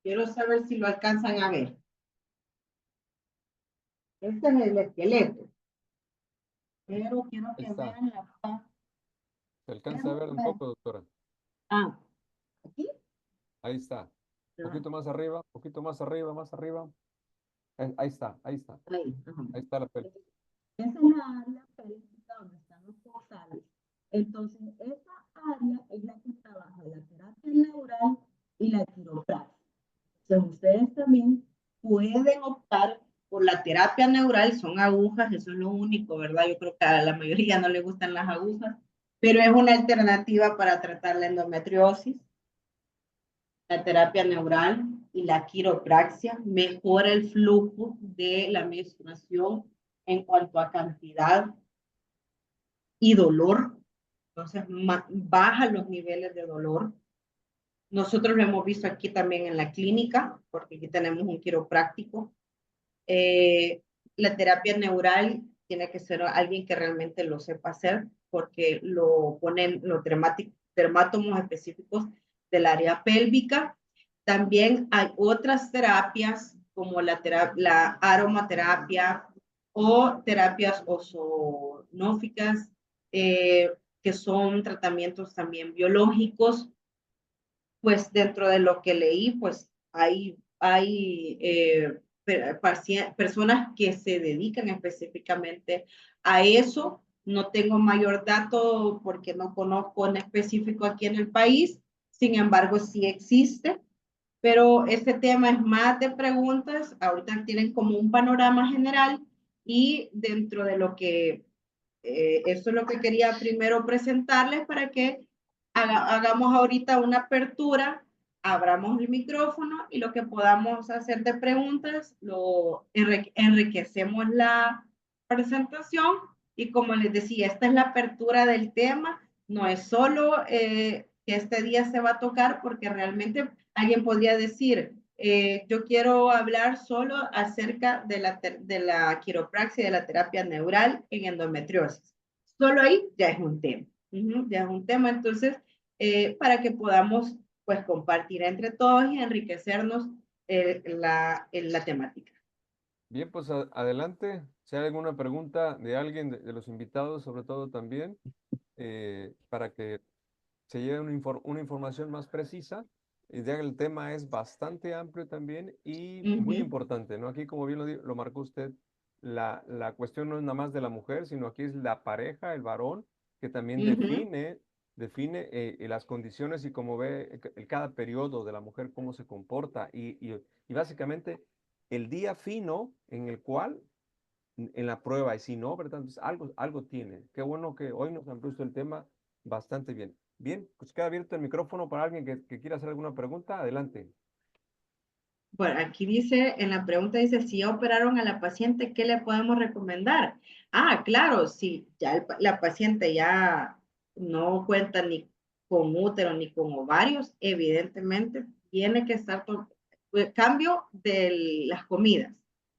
Quiero saber si lo alcanzan a ver. Este es el esqueleto. Pero quiero Ahí que está. vean la parte. ¿Se alcanza a ver un poco, doctora? Ah, aquí. Ahí está. Un Ah, poquito más arriba, un poquito más arriba, más arriba. Ahí está, ahí está. ahí. Ajá. Ahí está la película. Esa es la área pélvica donde están los costales. Entonces, esa área es la que trabaja la terapia neural y la quiropraxia. Entonces, ustedes también pueden optar por la terapia neural, son agujas, eso es lo único, ¿verdad? Yo creo que a la mayoría no le gustan las agujas, pero es una alternativa para tratar la endometriosis. La terapia neural y la quiropraxia mejora el flujo de la menstruación en cuanto a cantidad y dolor. Entonces, baja los niveles de dolor. Nosotros lo hemos visto aquí también en la clínica, porque aquí tenemos un quiropráctico. La terapia neural tiene que ser alguien que realmente lo sepa hacer, porque lo ponen los dermátomos específicos del área pélvica. También hay otras terapias como la aromaterapia o terapias ozonóficas, que son tratamientos también biológicos. Pues dentro de lo que leí, pues hay personas que se dedican específicamente a eso. No tengo mayor dato porque no conozco en específico aquí en el país, sin embargo sí existe, pero este tema es más de preguntas. Ahorita tienen como un panorama general y dentro de lo que, eso es lo que quería primero presentarles para que hagamos ahorita una apertura, abramos el micrófono y lo que podamos hacer de preguntas, lo enriquecemos la presentación y como les decía, esta es la apertura del tema, no es solo que este día se va a tocar porque realmente alguien podría decir, yo quiero hablar solo acerca de la quiropraxia y de la terapia neural en endometriosis. Solo ahí ya es un tema. Ya es un tema, entonces, para que podamos pues compartir entre todos y enriquecernos la temática. Bien, pues adelante. Si hay alguna pregunta de alguien de los invitados, sobre todo también, para que se lleve una información más precisa. Y ya el tema es bastante amplio también y muy importante, ¿no? Aquí, como bien lo marcó usted, la cuestión no es nada más de la mujer, sino aquí es la pareja, el varón, que también define las condiciones y cómo ve cada periodo de la mujer, cómo se comporta y básicamente el día fino en el cual en la prueba, y si no, ¿verdad? Entonces, algo tiene. Qué bueno que hoy nos han puesto el tema bastante bien. Bien, pues queda abierto el micrófono para alguien que quiera hacer alguna pregunta. Adelante. Bueno, aquí dice, en la pregunta dice, si ya operaron a la paciente, ¿qué le podemos recomendar? Ah, claro, si ya la paciente ya no cuenta ni con útero ni con ovarios, evidentemente tiene que estar cambio de las comidas.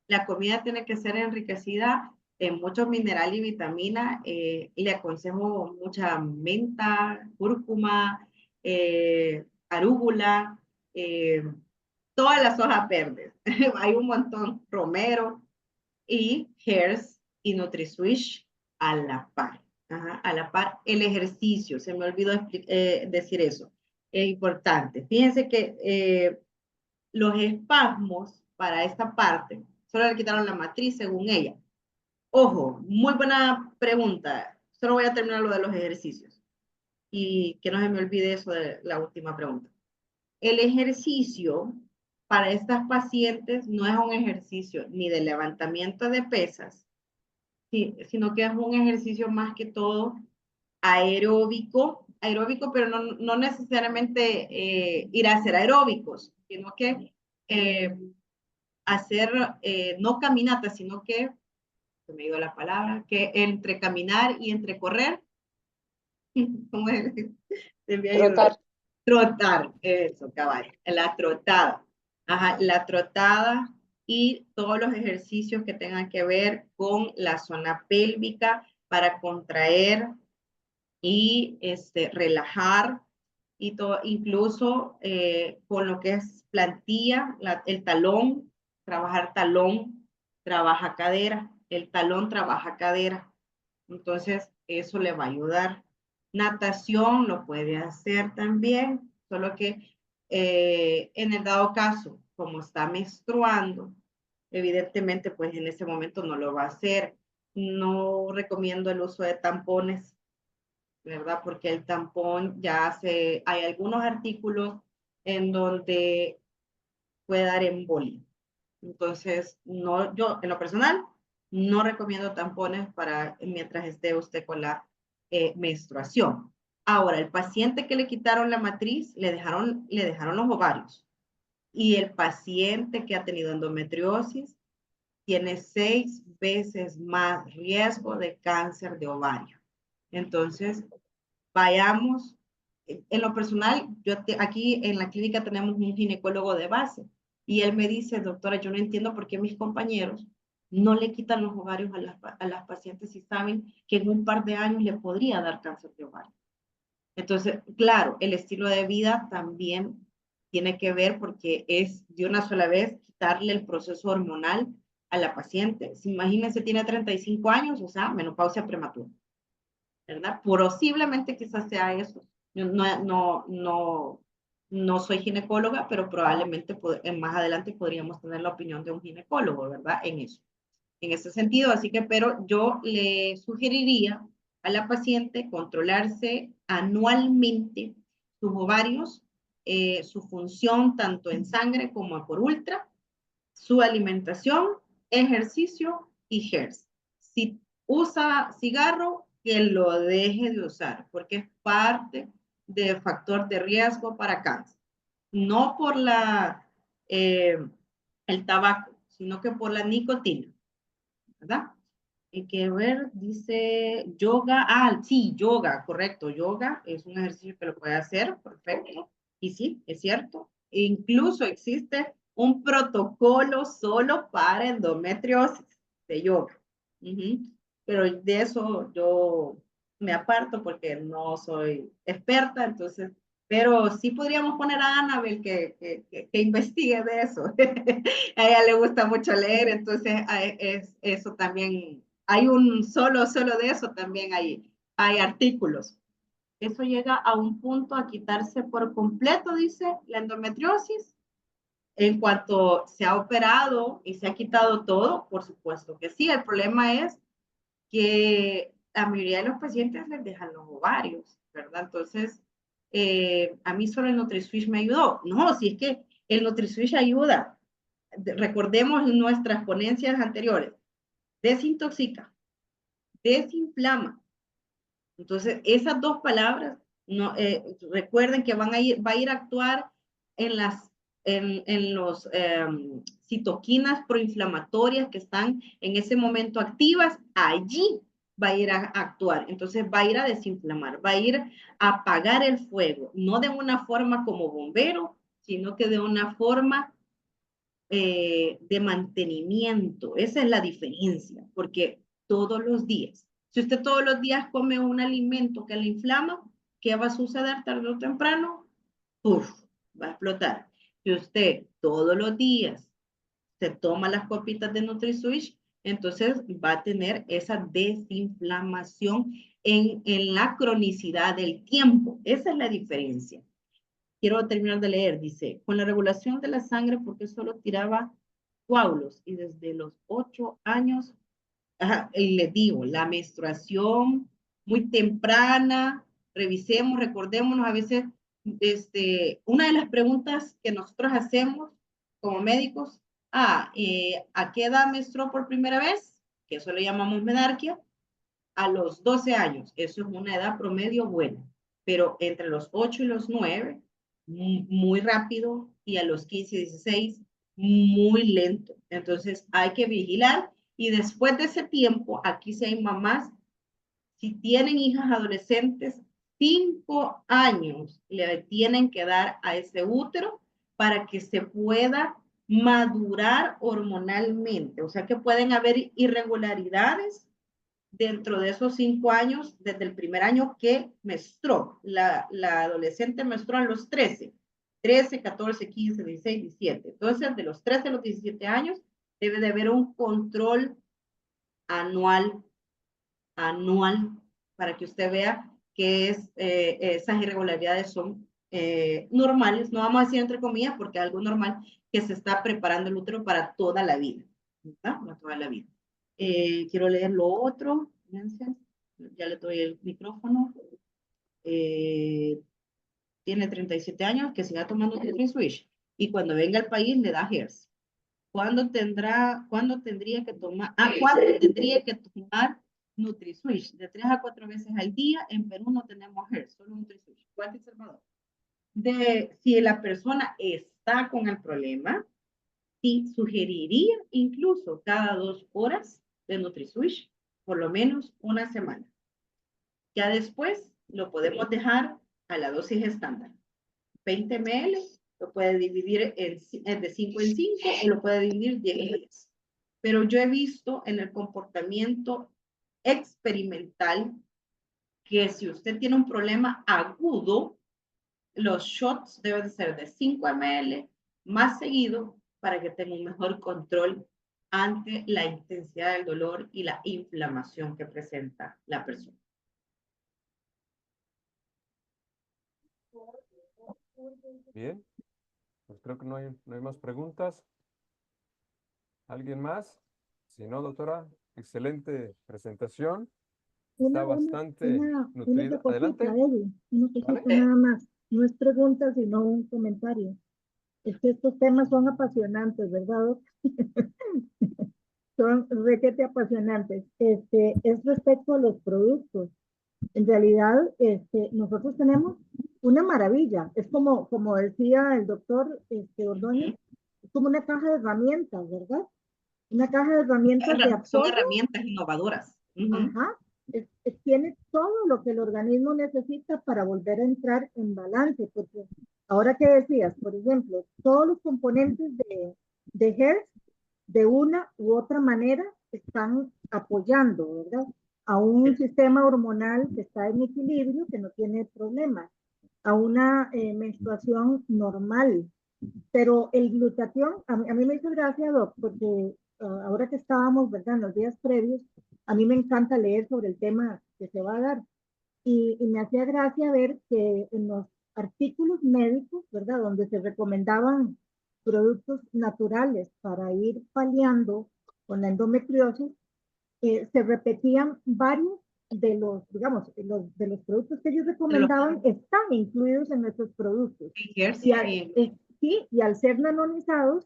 La comida tiene que ser enriquecida en muchos minerales y vitamina. Y le aconsejo mucha menta, cúrcuma, arúgula, todas las hojas verdes. Hay un montón, romero y Hairs y NutriSwish a la par. Ajá, a la par, el ejercicio. Se me olvidó decir eso. Es importante. Fíjense que los espasmos para esta parte, solo le quitaron la matriz según ella. Ojo, muy buena pregunta. Solo voy a terminar lo de los ejercicios. Y que no se me olvide eso de la última pregunta. El ejercicio para estas pacientes no es un ejercicio ni de levantamiento de pesas, sino que es un ejercicio más que todo aeróbico, pero no necesariamente ir a hacer aeróbicos, sino que hacer, no caminata, sino que, se me dio la palabra, que entre caminar y entre correr, ¿cómo es? Se me ayudó. Trotar. Trotar, eso, caballo, la trotada. Ajá, la trotada y todos los ejercicios que tengan que ver con la zona pélvica para contraer y relajar y todo, incluso con lo que es plantilla, el talón, trabaja cadera, el talón trabaja cadera. Entonces, eso le va a ayudar. Natación lo puede hacer también, solo que en el dado caso, como está menstruando, evidentemente, pues en ese momento no lo va a hacer. No recomiendo el uso de tampones, ¿verdad? Porque el tampón hay algunos artículos en donde puede dar embolia. Entonces, no, yo en lo personal no recomiendo tampones para mientras esté usted con la menstruación. Ahora, el paciente que le quitaron la matriz, le dejaron los ovarios. Y el paciente que ha tenido endometriosis tiene 6 veces más riesgo de cáncer de ovario. Entonces, vayamos, en lo personal, aquí en la clínica tenemos un ginecólogo de base y él me dice, doctora, yo no entiendo por qué mis compañeros no le quitan los ovarios a las pacientes si saben que en un par de años le podría dar cáncer de ovario. Entonces, claro, el estilo de vida también tiene que ver porque es de una sola vez quitarle el proceso hormonal a la paciente. Si imagínense, tiene 35 años, o sea, menopausia prematura, ¿verdad? Posiblemente quizás sea eso. Yo no soy ginecóloga, pero probablemente más adelante podríamos tener la opinión de un ginecólogo, ¿verdad? En ese sentido, así que, pero yo le sugeriría a la paciente controlarse anualmente sus ovarios, su función tanto en sangre como por ultra, su alimentación, ejercicio y HERS. Si usa cigarro, que lo deje de usar, porque es parte del factor de riesgo para cáncer. No por el tabaco, sino que por la nicotina, ¿verdad? Hay que ver, dice yoga. Ah, sí, yoga, correcto. Yoga es un ejercicio que lo puede hacer, perfecto. Y sí, es cierto. E incluso existe un protocolo solo para endometriosis de yoga. Pero de eso yo me aparto porque no soy experta, entonces, pero sí podríamos poner a Anabel que investigue de eso. A ella le gusta mucho leer, entonces eso también, hay un solo de eso también hay artículos. Eso llega a un punto a quitarse por completo, dice, la endometriosis. En cuanto se ha operado y se ha quitado todo, por supuesto que sí. El problema es que la mayoría de los pacientes les dejan los ovarios, ¿verdad? Entonces, a mí solo el NutriSwitch me ayudó. No, si es que el NutriSwitch ayuda. Recordemos nuestras ponencias anteriores. Desintoxica, desinflama. Entonces, esas dos palabras, no, recuerden que va a ir a actuar en los citoquinas proinflamatorias que están en ese momento activas. Allí va a ir a actuar. Entonces, va a ir a desinflamar, va a ir a apagar el fuego, no de una forma como bombero, sino que de una forma de mantenimiento. Esa es la diferencia, porque todos los días, si usted todos los días come un alimento que le inflama, ¿qué va a suceder tarde o temprano? ¡Uf! Va a explotar. Si usted todos los días se toma las copitas de NutriSwitch, entonces va a tener esa desinflamación en la cronicidad del tiempo. Esa es la diferencia. Quiero terminar de leer, dice, con la regulación de la sangre, porque solo tiraba coágulos y desde los 8 años, y les digo, la menstruación muy temprana, revisemos, recordémonos a veces, una de las preguntas que nosotros hacemos como médicos, ¿a qué edad menstruó por primera vez? Que eso le llamamos menarquia, a los 12 años, eso es una edad promedio buena, pero entre los 8 y los 9, muy rápido, y a los 15 y 16, muy lento. Entonces hay que vigilar, y después de ese tiempo, aquí si hay mamás, si tienen hijas adolescentes, 5 años le tienen que dar a ese útero para que se pueda madurar hormonalmente. O sea que pueden haber irregularidades dentro de esos 5 años, desde el primer año que menstruó. La adolescente menstruó a los 13, 14, 15, 16, 17. Entonces, de los 13 a los 17 años, debe de haber un control anual, para que usted vea que esas irregularidades son normales, no vamos a decir entre comillas, porque es algo normal, que se está preparando el útero para toda la vida, ¿verdad? Para toda la vida. Quiero leer lo otro. Ya le doy el micrófono. Tiene 37 años, que siga tomando Switch. Y cuando venga al país le da HERS. ¿Cuándo tendría que tomar? ¿Cuándo tendría que tomar NutriSwitch? De 3 a 4 veces al día. En Perú no tenemos HERS, solo NutriSwitch. ¿Cuál es, Salvador? Si la persona está con el problema, sí sugeriría incluso cada 2 horas de NutriSwitch, por lo menos una semana. Ya después lo podemos dejar a la dosis estándar. 20 ml, lo puede dividir de 5 en 5 o lo puede dividir 10 en 10. Pero yo he visto en el comportamiento experimental que si usted tiene un problema agudo, los shots deben ser de 5 ml más seguido para que tenga un mejor control ante la intensidad del dolor y la inflamación que presenta la persona. Bien, pues creo que no hay más preguntas. ¿Alguien más? Si no, doctora, excelente presentación. Está bastante Una nutrida. cosita, Adelante. Eddie, una ¿Vale? cosita nada más. No es pregunta, sino un comentario. Es que estos temas son apasionantes, ¿verdad, Doc? Son requete apasionantes. Es respecto a los productos. En realidad, nosotros tenemos una maravilla. Es como decía el doctor Ordóñez, es como una caja de herramientas, ¿verdad? Una caja de herramientas de Son apoyo. herramientas innovadoras. Ajá. Tiene todo lo que el organismo necesita para volver a entrar en balance, porque ahora que decías, por ejemplo, todos los componentes de HERS de una u otra manera están apoyando, ¿verdad? A un sistema hormonal que está en equilibrio, que no tiene problemas, a una menstruación normal. Pero el glutatión, a mí me hizo gracia, Doc, porque ahora que estábamos, ¿verdad? En los días previos, a mí me encanta leer sobre el tema que se va a dar. Y me hacía gracia ver que en los artículos médicos, ¿verdad? Donde se recomendaban productos naturales para ir paliando con la endometriosis, se repetían varios de los, digamos, de los productos que ellos recomendaban están incluidos en nuestros productos. Sí, y al ser nanonizados,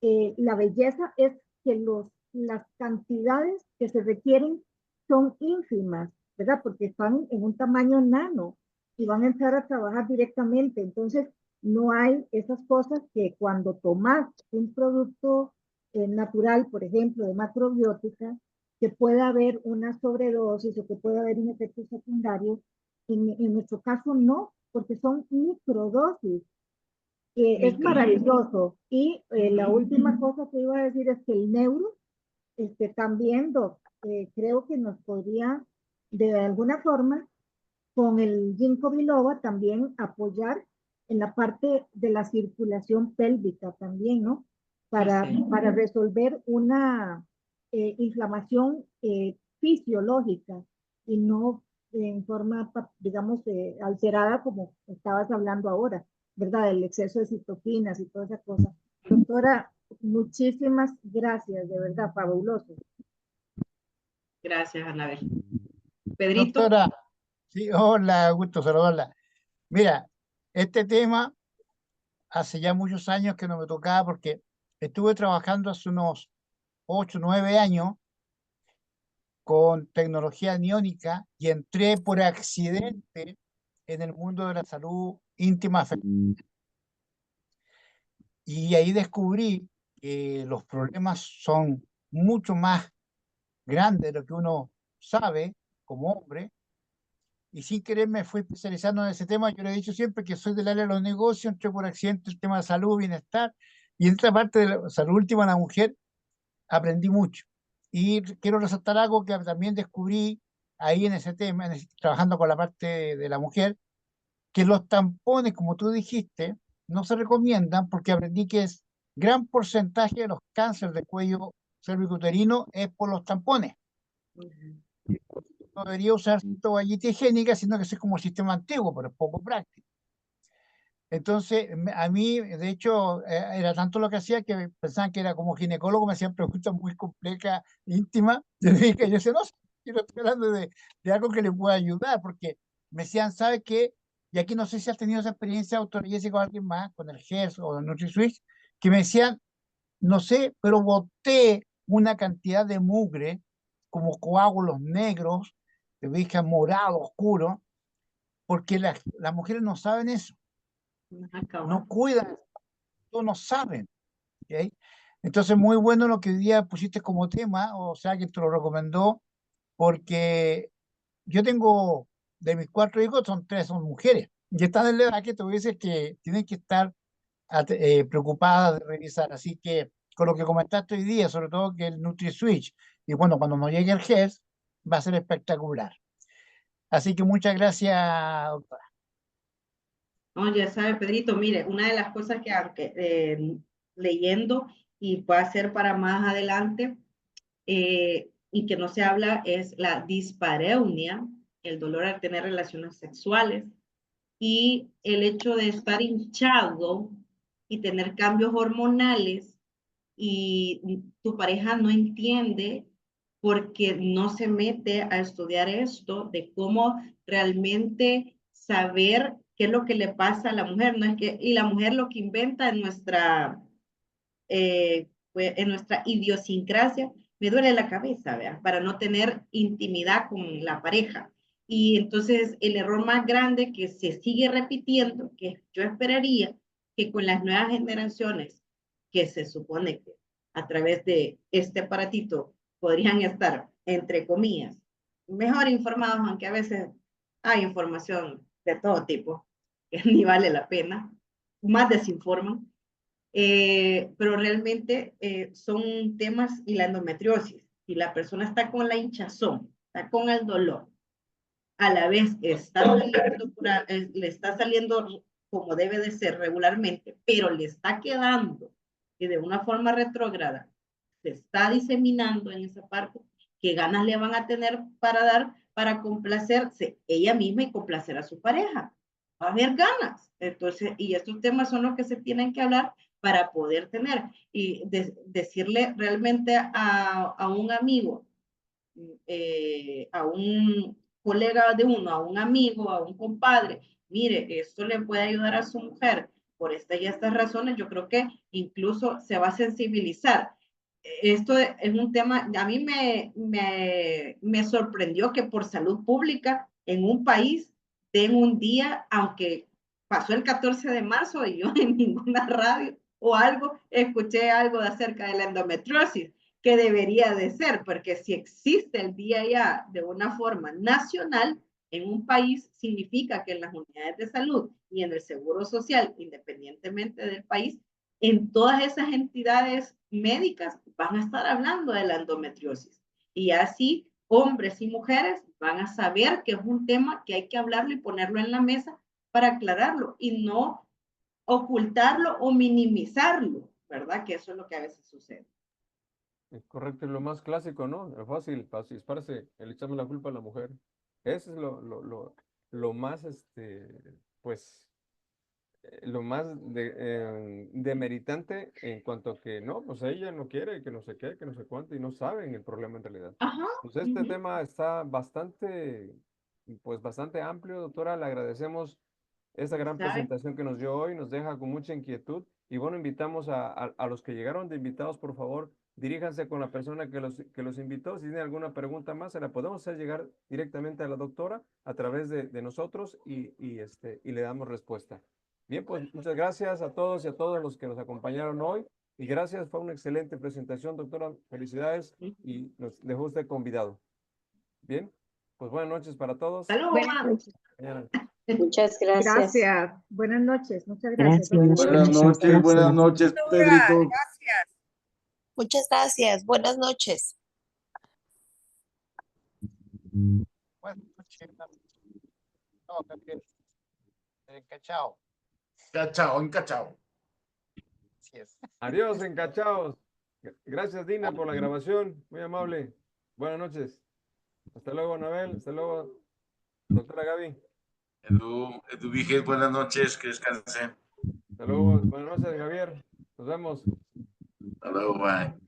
la belleza es que las cantidades que se requieren son ínfimas, ¿verdad? Porque están en un tamaño nano y van a entrar a trabajar directamente. Entonces, no hay esas cosas que cuando tomas un producto natural, por ejemplo, de macrobiótica, que pueda haber una sobredosis o que pueda haber un efecto secundario. En nuestro caso no, porque son microdosis. Es maravilloso. Y la última cosa que iba a decir es que el neuro, también, Doc, creo que nos podría, de alguna forma, con el ginkgo biloba también apoyar en la parte de la circulación pélvica también, ¿no? Para resolver una inflamación fisiológica y no en forma, digamos, alterada, como estabas hablando ahora, ¿verdad? El exceso de citoquinas y toda esa cosa. Doctora, muchísimas gracias, de verdad, fabuloso. Gracias, Anabel. Pedrito. Doctora, sí, hola, gusto saludarla. Mira, este tema hace ya muchos años que no me tocaba porque estuve trabajando hace unos 8, 9 años con tecnología aniónica y entré por accidente en el mundo de la salud íntima femenina. Y ahí descubrí que los problemas son mucho más grandes de lo que uno sabe como hombre. Y sin querer me fui especializando en ese tema. Yo le he dicho siempre que soy del área de los negocios, entré por accidente el tema de salud, bienestar, y en esta parte de la salud última de la mujer aprendí mucho. Y quiero resaltar algo que también descubrí ahí en ese tema, trabajando con la parte de la mujer, que los tampones, como tú dijiste, no se recomiendan porque aprendí que es gran porcentaje de los cánceres de cuello cervicuterino es por los tampones. No debería usar toallita higiénica, sino que eso es como el sistema antiguo, pero es poco práctico. Entonces, a mí, de hecho, era tanto lo que hacía que pensaban que era como ginecólogo, me hacían preguntas muy complejas, íntimas. Yo dije, yo decía, no, yo no estoy hablando de algo que le pueda ayudar, porque me decían, ¿sabe qué? Y aquí no sé si has tenido esa experiencia, doctora Jessica, o alguien más, con el GERS o el NutriSwitch, que me decían, no sé, pero boté una cantidad de mugre, como coágulos negros, de veja morado, oscuro, porque las mujeres no saben eso, no cuidan, no saben. ¿Okay? Entonces, muy bueno lo que hoy día pusiste como tema, o sea, que te lo recomendó, porque yo tengo, de mis 4 hijos, son mujeres, y están en la edad que te voy a decir que tienen que estar preocupadas de revisar. Así que, con lo que comentaste hoy día, sobre todo que el NutriSwitch, y bueno, cuando nos llegue el GES, va a ser espectacular. Así que muchas gracias, doctora. No, ya sabe, Pedrito, mire, una de las cosas que aunque leyendo y puede ser para más adelante y que no se habla es la dispareunia, el dolor al tener relaciones sexuales y el hecho de estar hinchado y tener cambios hormonales y tu pareja no entiende porque no se mete a estudiar esto de cómo realmente saber qué es lo que le pasa a la mujer, no es que, y la mujer lo que inventa pues, en nuestra idiosincrasia, me duele la cabeza, ¿vea? Para no tener intimidad con la pareja. Y entonces el error más grande que se sigue repitiendo, que yo esperaría que con las nuevas generaciones, que se supone que a través de este aparatito podrían estar, entre comillas, mejor informados, aunque a veces hay información de todo tipo, que ni vale la pena, más desinforman, pero realmente son temas y la endometriosis, y la persona está con la hinchazón, está con el dolor, a la vez está saliendo, le está saliendo como debe de ser regularmente, pero le está quedando y de una forma retrógrada se está diseminando en esa parte, qué ganas le van a tener para dar, para complacerse ella misma y complacer a su pareja. Va a haber ganas. Entonces, y estos temas son los que se tienen que hablar para poder tener y decirle realmente a un amigo, a un colega de uno, a un amigo, a un compadre, mire, esto le puede ayudar a su mujer por estas y estas razones, yo creo que incluso se va a sensibilizar. Esto es un tema, a mí me sorprendió que por salud pública en un país den un día, aunque pasó el 14 de marzo y yo en ninguna radio o algo escuché algo acerca de la endometriosis, que debería de ser, porque si existe el día ya de una forma nacional en un país, significa que en las unidades de salud y en el seguro social, independientemente del país, en todas esas entidades médicas van a estar hablando de la endometriosis. Y así, hombres y mujeres van a saber que es un tema que hay que hablarlo y ponerlo en la mesa para aclararlo y no ocultarlo o minimizarlo, ¿verdad? Que eso es lo que a veces sucede. Es correcto, es lo más clásico, ¿no? Es fácil, fácil, parece el echarme la culpa a la mujer. Eso es lo más, pues, lo más demeritante en cuanto a que no, pues ella no quiere, que no sé qué, que no sé cuánto, y no saben el problema en realidad. Ajá. Pues este tema está bastante, pues bastante amplio, doctora. Le agradecemos esta gran ¿Sabe? presentación que nos dio hoy, nos deja con mucha inquietud. Y bueno, invitamos a los que llegaron de invitados, por favor, diríjanse con la persona que los invitó. Si tiene alguna pregunta más, se la podemos hacer llegar directamente a la doctora a través de nosotros y le damos respuesta. Bien, pues muchas gracias a todos y a todos los que nos acompañaron hoy. Y gracias, fue una excelente presentación, doctora. Felicidades y nos dejó usted convidado. Bien, pues buenas noches para todos. Hasta luego, Buenas Juan. noches. Mañana. Muchas gracias. Gracias. Buenas noches. Muchas gracias. Buenas noches, Pedrito. Gracias. Muchas gracias. Buenas noches. Buenas noches. No, también. Encachado. Encachao, encachao. Así es. Adiós, encachados. Gracias, Dina, por la grabación. Muy amable. Buenas noches. Hasta luego, Anabel. Hasta luego, doctora Gaby. Edu Víquez, buenas noches, que descansen. Hasta luego. Buenas noches, Javier. Nos vemos. Hasta luego, bye.